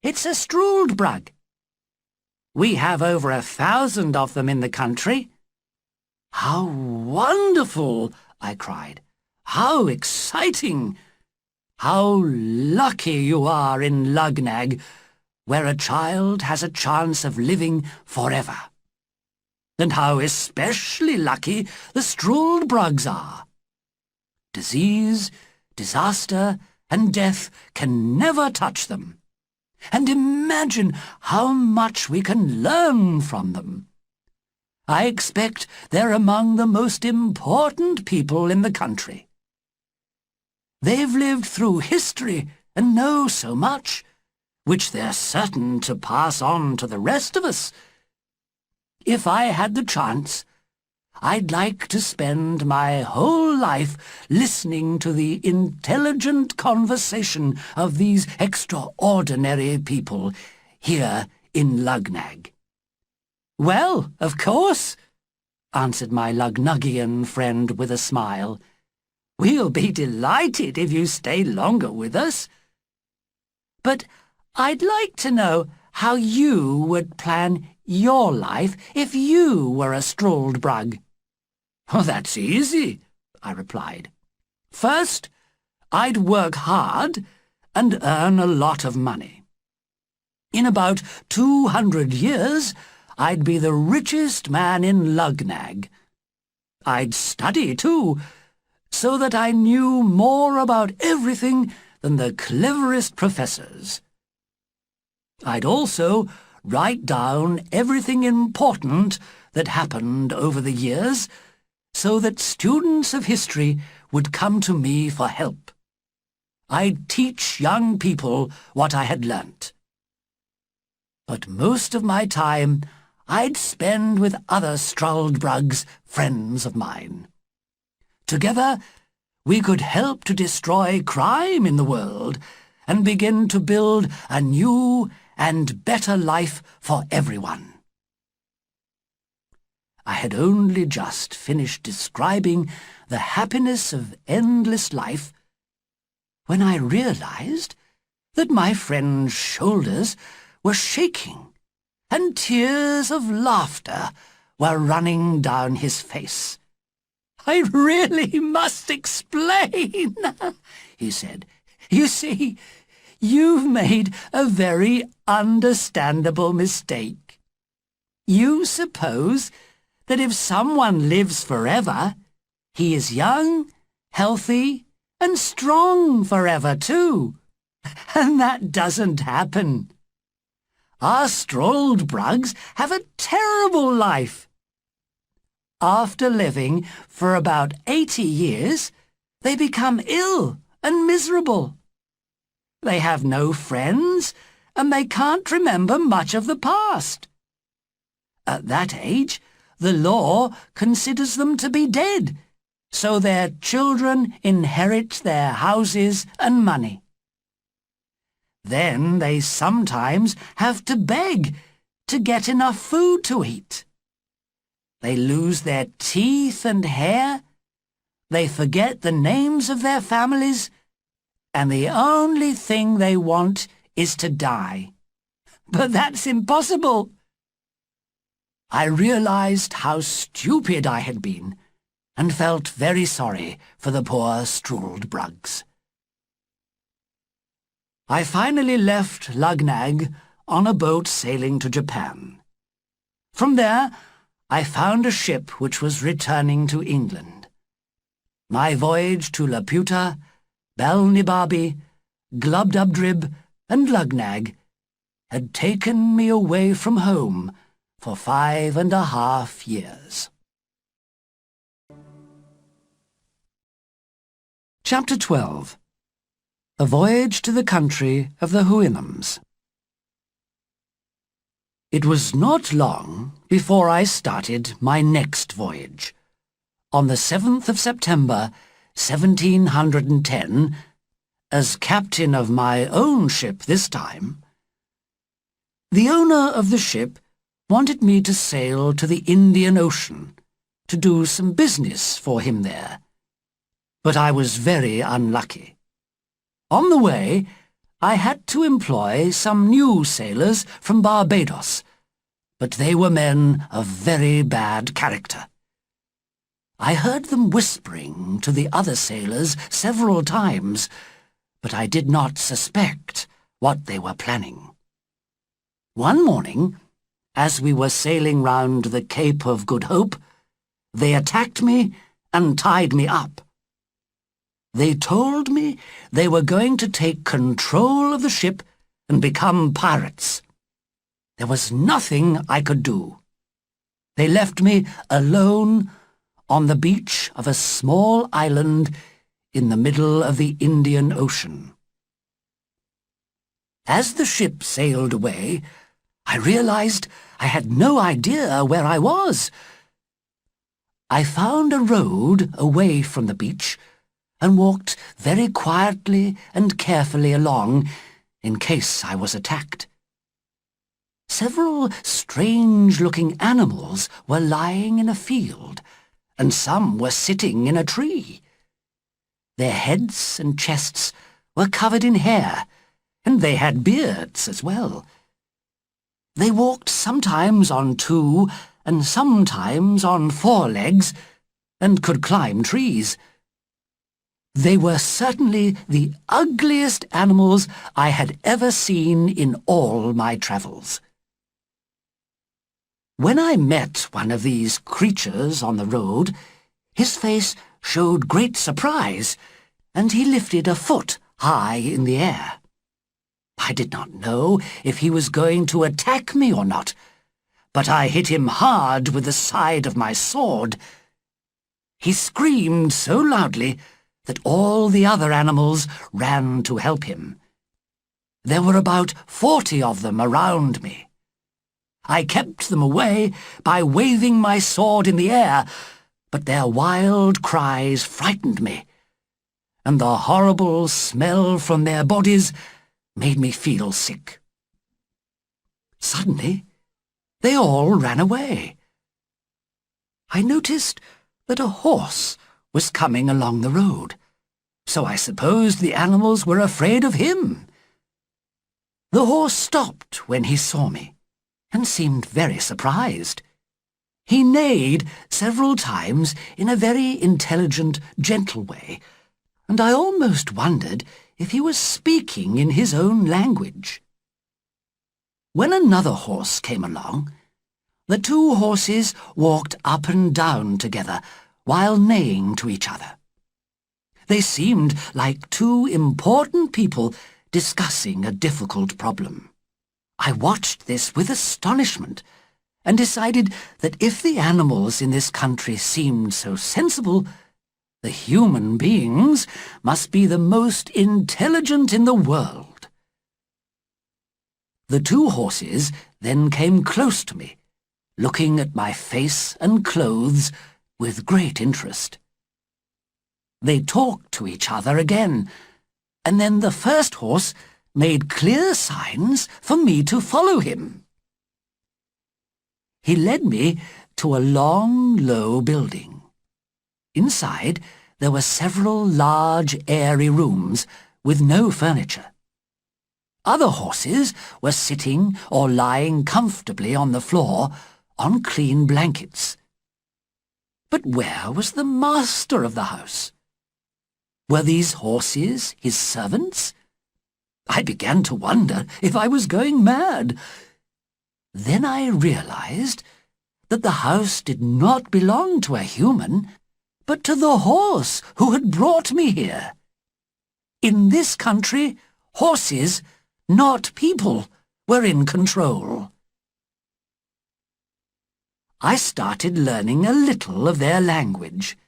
it's a Struldbrug. We have over 1,000 of them in the country." "How wonderful!" I cried. "How exciting! How lucky you are in Luggnagg, where a child has a chance of living forever. And how especially lucky the Struldbrugs are. Disease, disaster, and death can never touch them. And imagine how much we can learn from them. I expect they're among the most important people in the country. They've lived through history and know so much, which they're certain to pass on to the rest of us. If I had the chance, I'd like to spend my whole life listening to the intelligent conversation of these extraordinary people here in Luggnagg." "Well, of course," answered my Luggnaggian friend with a smile. "We'll be delighted if you stay longer with us. But I'd like to know how you would plan your life if you were a Struldbrug." "Oh, that's easy," I replied. "First, I'd work hard and earn a lot of money. In about 200 years, I'd be the richest man in Luggnagg. I'd study, too, so that I knew more about everything than the cleverest professors. I'd also write down everything important that happened over the years, so that students of history would come to me for help. I'd teach young people what I had learnt. But most of my time I'd spend with other Struldbrugs, friends of mine. Together, we could help to destroy crime in the world and begin to build a new and better life for everyone." I had only just finished describing the happiness of endless life when I realized that my friend's shoulders were shaking and tears of laughter were running down his face. "I really must explain," he said. "You see, you've made a very understandable mistake. You suppose that if someone lives forever, he is young, healthy, and strong forever too. And that doesn't happen. Our Struldbrugs have a terrible life. After living for about 80 years, they become ill and miserable. They have no friends, and they can't remember much of the past. At that age, the law considers them to be dead, so their children inherit their houses and money. Then they sometimes have to beg to get enough food to eat. They lose their teeth and hair, they forget the names of their families, and the only thing they want is to die. But that's impossible. I realized how stupid I had been, and felt very sorry for the poor Struldbrugs. I finally left Luggnagg on a boat sailing to Japan. From there, I found a ship which was returning to England. My voyage to Laputa, Balnibarbi, Glubbdubdrib, and Luggnagg had taken me away from home for 5.5 years. Chapter 12. A Voyage to the Country of the Houyhnhnms. It was not long before I started my next voyage. On the 7th of September, 1710, as captain of my own ship this time, the owner of the ship wanted me to sail to the Indian Ocean to do some business for him there. But I was very unlucky. On the way, I had to employ some new sailors from Barbados, but they were men of very bad character. I heard them whispering to the other sailors several times, but I did not suspect what they were planning. One morning, as we were sailing round the Cape of Good Hope, they attacked me and tied me up. They told me they were going to take control of the ship and become pirates. There was nothing I could do. They left me alone on the beach of a small island in the middle of the Indian Ocean. As the ship sailed away, I realized I had no idea where I was. I found a road away from the beach and walked very quietly and carefully along in case I was attacked. Several strange-looking animals were lying in a field, and some were sitting in a tree. Their heads and chests were covered in hair, and they had beards as well. They walked sometimes on 2 and sometimes on 4 legs, and could climb trees. They were certainly the ugliest animals I had ever seen in all my travels. When I met one of these creatures on the road, his face showed great surprise, and he lifted a foot high in the air. I did not know if he was going to attack me or not, but I hit him hard with the side of my sword. He screamed so loudly that all the other animals ran to help him. There were about 40 of them around me. I kept them away by waving my sword in the air, but their wild cries frightened me, and the horrible smell from their bodies made me feel sick. Suddenly, they all ran away. I noticed that a horse was coming along the road, so I supposed the animals were afraid of him. The horse stopped when he saw me, and seemed very surprised. He neighed several times in a very intelligent, gentle way, and I almost wondered if he was speaking in his own language. When another horse came along, the 2 horses walked up and down together while neighing to each other. They seemed like 2 important people discussing a difficult problem. I watched this with astonishment and decided that if the animals in this country seemed so sensible, the human beings must be the most intelligent in the world. The 2 horses then came close to me, looking at my face and clothes with great interest. They talked to each other again, and then the first horse made clear signs for me to follow him. He led me to a long, low building. Inside, there were several large, airy rooms with no furniture. Other horses were sitting or lying comfortably on the floor on clean blankets. But where was the master of the house? Were these horses his servants? I began to wonder if I was going mad. Then I realized that the house did not belong to a human, but to the horse who had brought me here. In this country, horses, not people, were in control. I started learning a little of their language.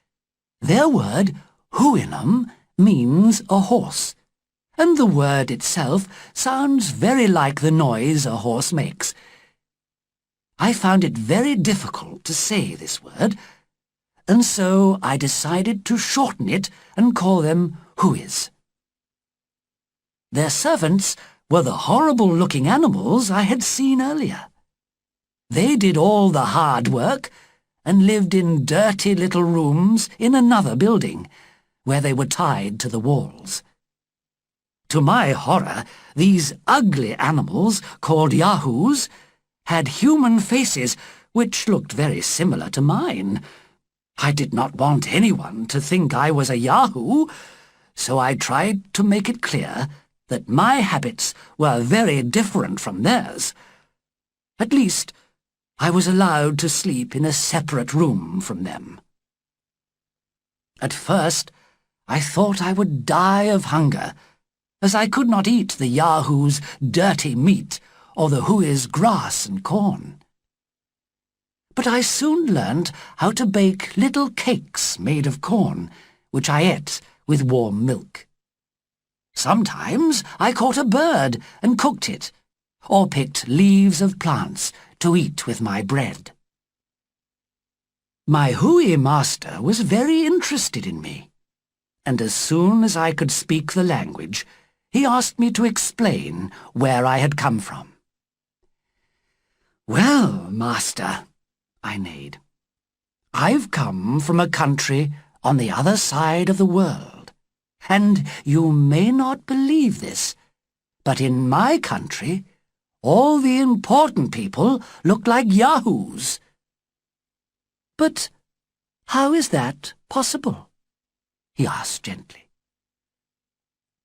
Their word, Houyhnhnm, means a horse, and the word itself sounds very like the noise a horse makes. I found it very difficult to say this word, and so I decided to shorten it and call them Houis. Their servants were the horrible-looking animals I had seen earlier. They did all the hard work and lived in dirty little rooms in another building, where they were tied to the walls. To my horror, these ugly animals, called Yahoos, had human faces which looked very similar to mine. I did not want anyone to think I was a Yahoo, so I tried to make it clear that my habits were very different from theirs. At least, I was allowed to sleep in a separate room from them. At first, I thought I would die of hunger, as I could not eat the Yahoo's dirty meat or the Houis' grass and corn. But I soon learned how to bake little cakes made of corn, which I ate with warm milk. Sometimes I caught a bird and cooked it, or picked leaves of plants to eat with my bread. My Hui master was very interested in me, and as soon as I could speak the language, he asked me to explain where I had come from. "Well, master," I neighed, "I've come from a country on the other side of the world, and you may not believe this, but in my country, all the important people look like Yahoos." "But how is that possible?" he asked gently.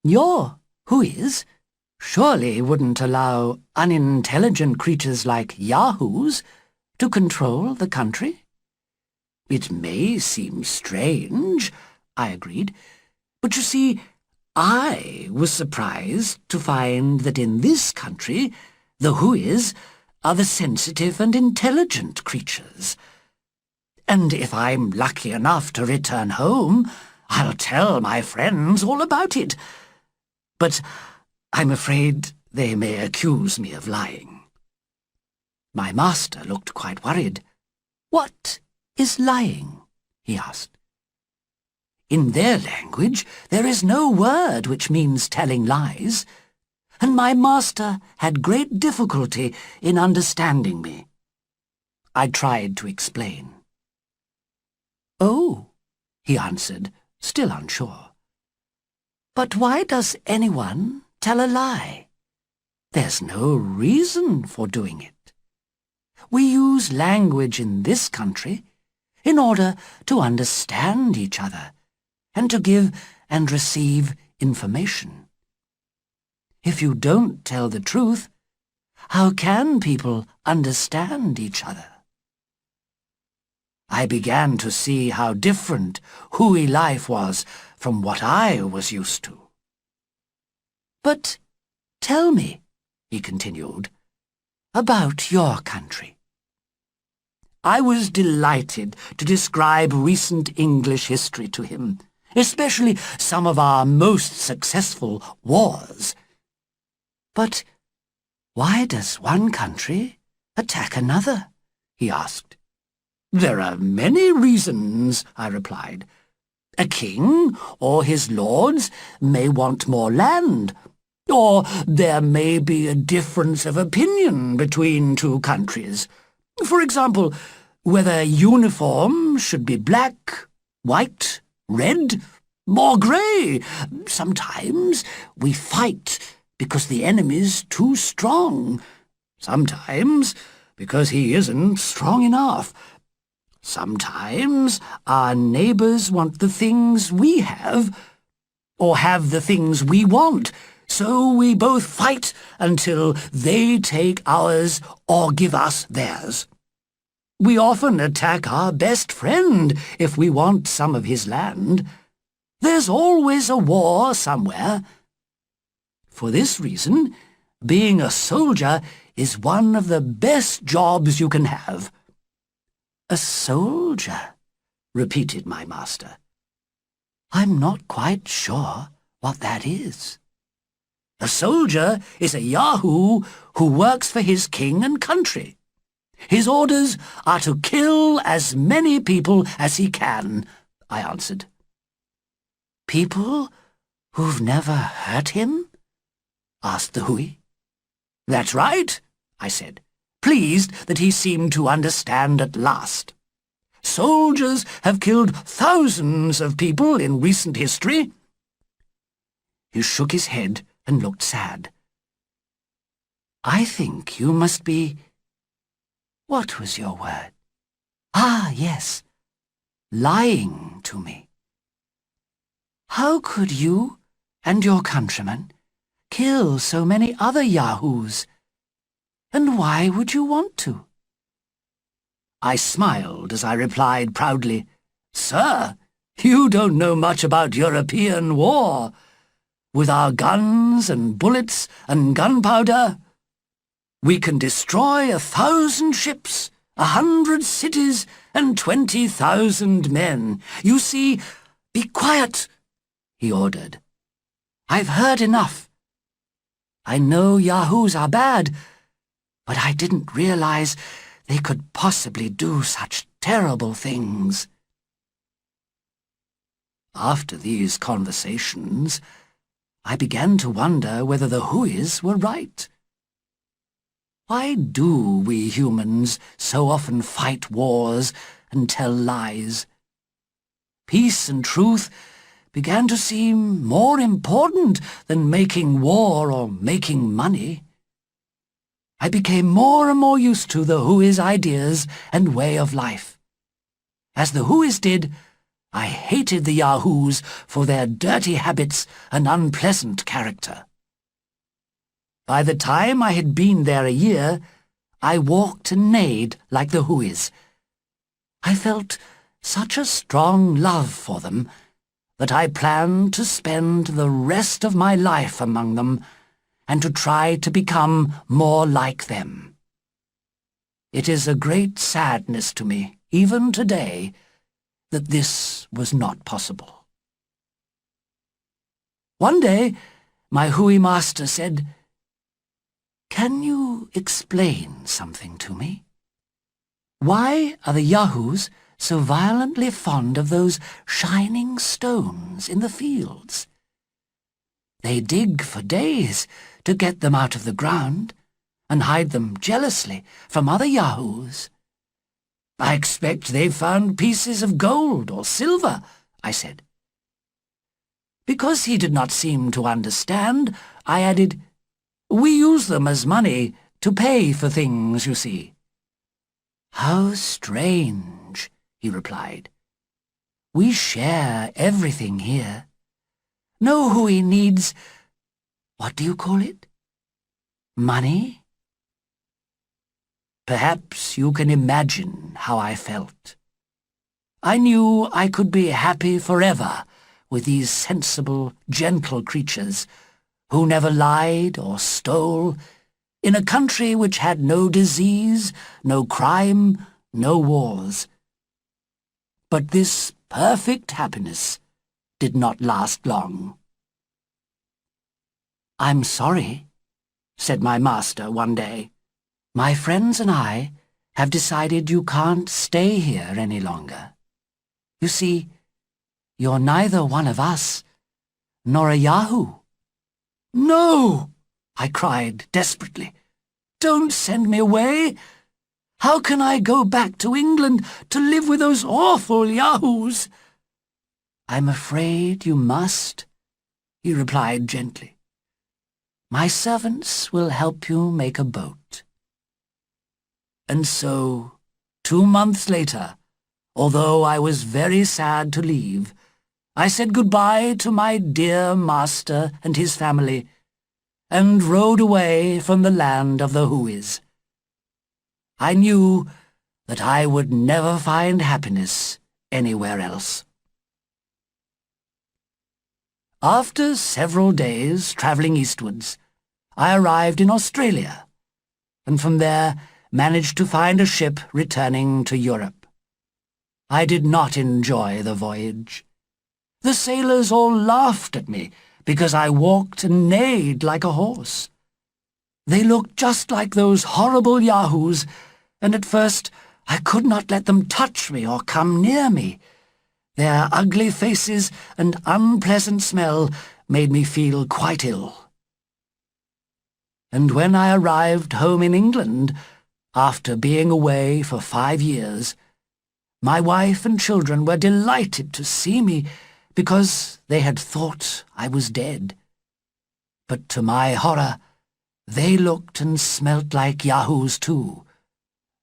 "Your Houis surely wouldn't allow unintelligent creatures like Yahoos to control the country?" "It may seem strange," I agreed, "but you see, I was surprised to find that in this country the Houis are the sensitive and intelligent creatures. And if I'm lucky enough to return home, I'll tell my friends all about it. But I'm afraid they may accuse me of lying." My master looked quite worried. "What is lying?" he asked. "In their language there is no word which means telling lies, and my master had great difficulty in understanding me. I tried to explain. "Oh," he answered, still unsure. "But why does anyone tell a lie? There's no reason for doing it. We use language in this country in order to understand each other and to give and receive information. If you don't tell the truth, how can people understand each other?" I began to see how different Hui life was from what I was used to. "But tell me," he continued, "about your country." I was delighted to describe recent English history to him, especially some of our most successful wars. "But why does one country attack another?" he asked. "There are many reasons," I replied. "A king or his lords may want more land, or there may be a difference of opinion between two countries. For example, whether uniforms should be black, white, red, or grey. Sometimes we fight because the enemy's too strong. Sometimes because he isn't strong enough. Sometimes our neighbours want the things we have, or have the things we want, so we both fight until they take ours or give us theirs. We often attack our best friend if we want some of his land. There's always a war somewhere. For this reason, being a soldier is one of the best jobs you can have." "A soldier," repeated my master. "I'm not quite sure what that is." "A soldier is a Yahoo who works for his king and country. His orders are to kill as many people as he can," I answered. "People who've never hurt him?" asked the Hui. "That's right," I said, pleased that he seemed to understand at last. "Soldiers have killed thousands of people in recent history." He shook his head and looked sad. "I think you must be—" "What was your word?" "Ah, yes, lying to me." "How could you and your countrymen kill so many other Yahoos? And why would you want to?" I smiled as I replied proudly, "Sir, you don't know much about European war. With our guns and bullets and gunpowder, we can destroy 1,000 ships, 100 cities, and 20,000 men. You see—" "Be quiet," he ordered. "I've heard enough. I know Yahoos are bad, but I didn't realize they could possibly do such terrible things." After these conversations, I began to wonder whether the Huis were right. Why do we humans so often fight wars and tell lies? Peace and truth began to seem more important than making war or making money. I became more and more used to the Huis' ideas and way of life. As the Huis did, I hated the Yahoos for their dirty habits and unpleasant character. By the time I had been there a year, I walked and neighed like the Huis. I felt such a strong love for them that I planned to spend the rest of my life among them and to try to become more like them. It is a great sadness to me, even today, that this was not possible. One day, my Hui master said, "Can you explain something to me? Why are the Yahoos so violently fond of those shining stones in the fields? They dig for days to get them out of the ground and hide them jealously from other Yahoos." "I expect they've found pieces of gold or silver," I said. Because he did not seem to understand, I added, "We use them as money to pay for things, you see." "How strange," he replied. "We share everything here. No Hui needs, what do you call it? Money?" Perhaps you can imagine how I felt. I knew I could be happy forever with these sensible, gentle creatures who never lied or stole, in a country which had no disease, no crime, no wars. But this perfect happiness did not last long. "I'm sorry," said my master one day. "My friends and I have decided you can't stay here any longer. You see, you're neither one of us nor a Yahoo." "No!" I cried desperately. "Don't send me away! How can I go back to England to live with those awful Yahoos?" "I'm afraid you must," he replied gently. "My servants will help you make a boat." And so, 2 months later, although I was very sad to leave, I said goodbye to my dear master and his family, and rode away from the land of the Hoois. I knew that I would never find happiness anywhere else. After several days travelling eastwards, I arrived in Australia, and from there managed to find a ship returning to Europe. I did not enjoy the voyage. The sailors all laughed at me because I walked and neighed like a horse. They looked just like those horrible Yahoos, and at first I could not let them touch me or come near me. Their ugly faces and unpleasant smell made me feel quite ill. And when I arrived home in England, after being away for 5 years, my wife and children were delighted to see me because they had thought I was dead. But to my horror, they looked and smelt like Yahoos too,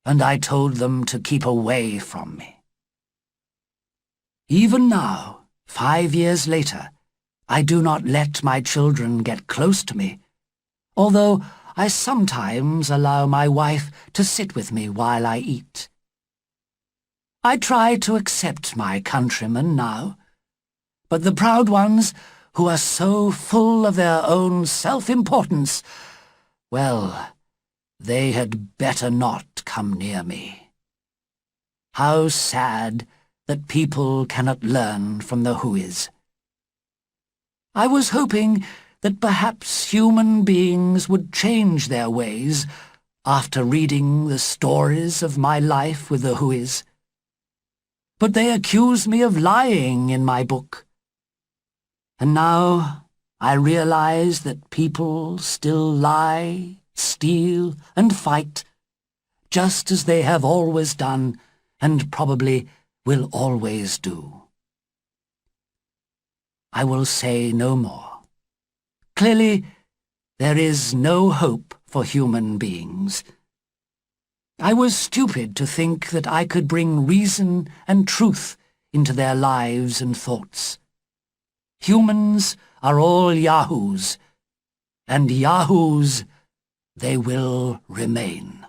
and I told them to keep away from me. Even now, 5 years later, I do not let my children get close to me, although I sometimes allow my wife to sit with me while I eat. I try to accept my countrymen now, but the proud ones, who are so full of their own self-importance, well, they had better not come near me. How sad that people cannot learn from the Hoois. I was hoping that perhaps human beings would change their ways after reading the stories of my life with the Hoois. But they accuse me of lying in my book. And now I realize that people still lie, steal, and fight, just as they have always done, and probably will always do. I will say no more. Clearly, there is no hope for human beings. I was stupid to think that I could bring reason and truth into their lives and thoughts. Humans are all Yahoos, and Yahoos they will remain.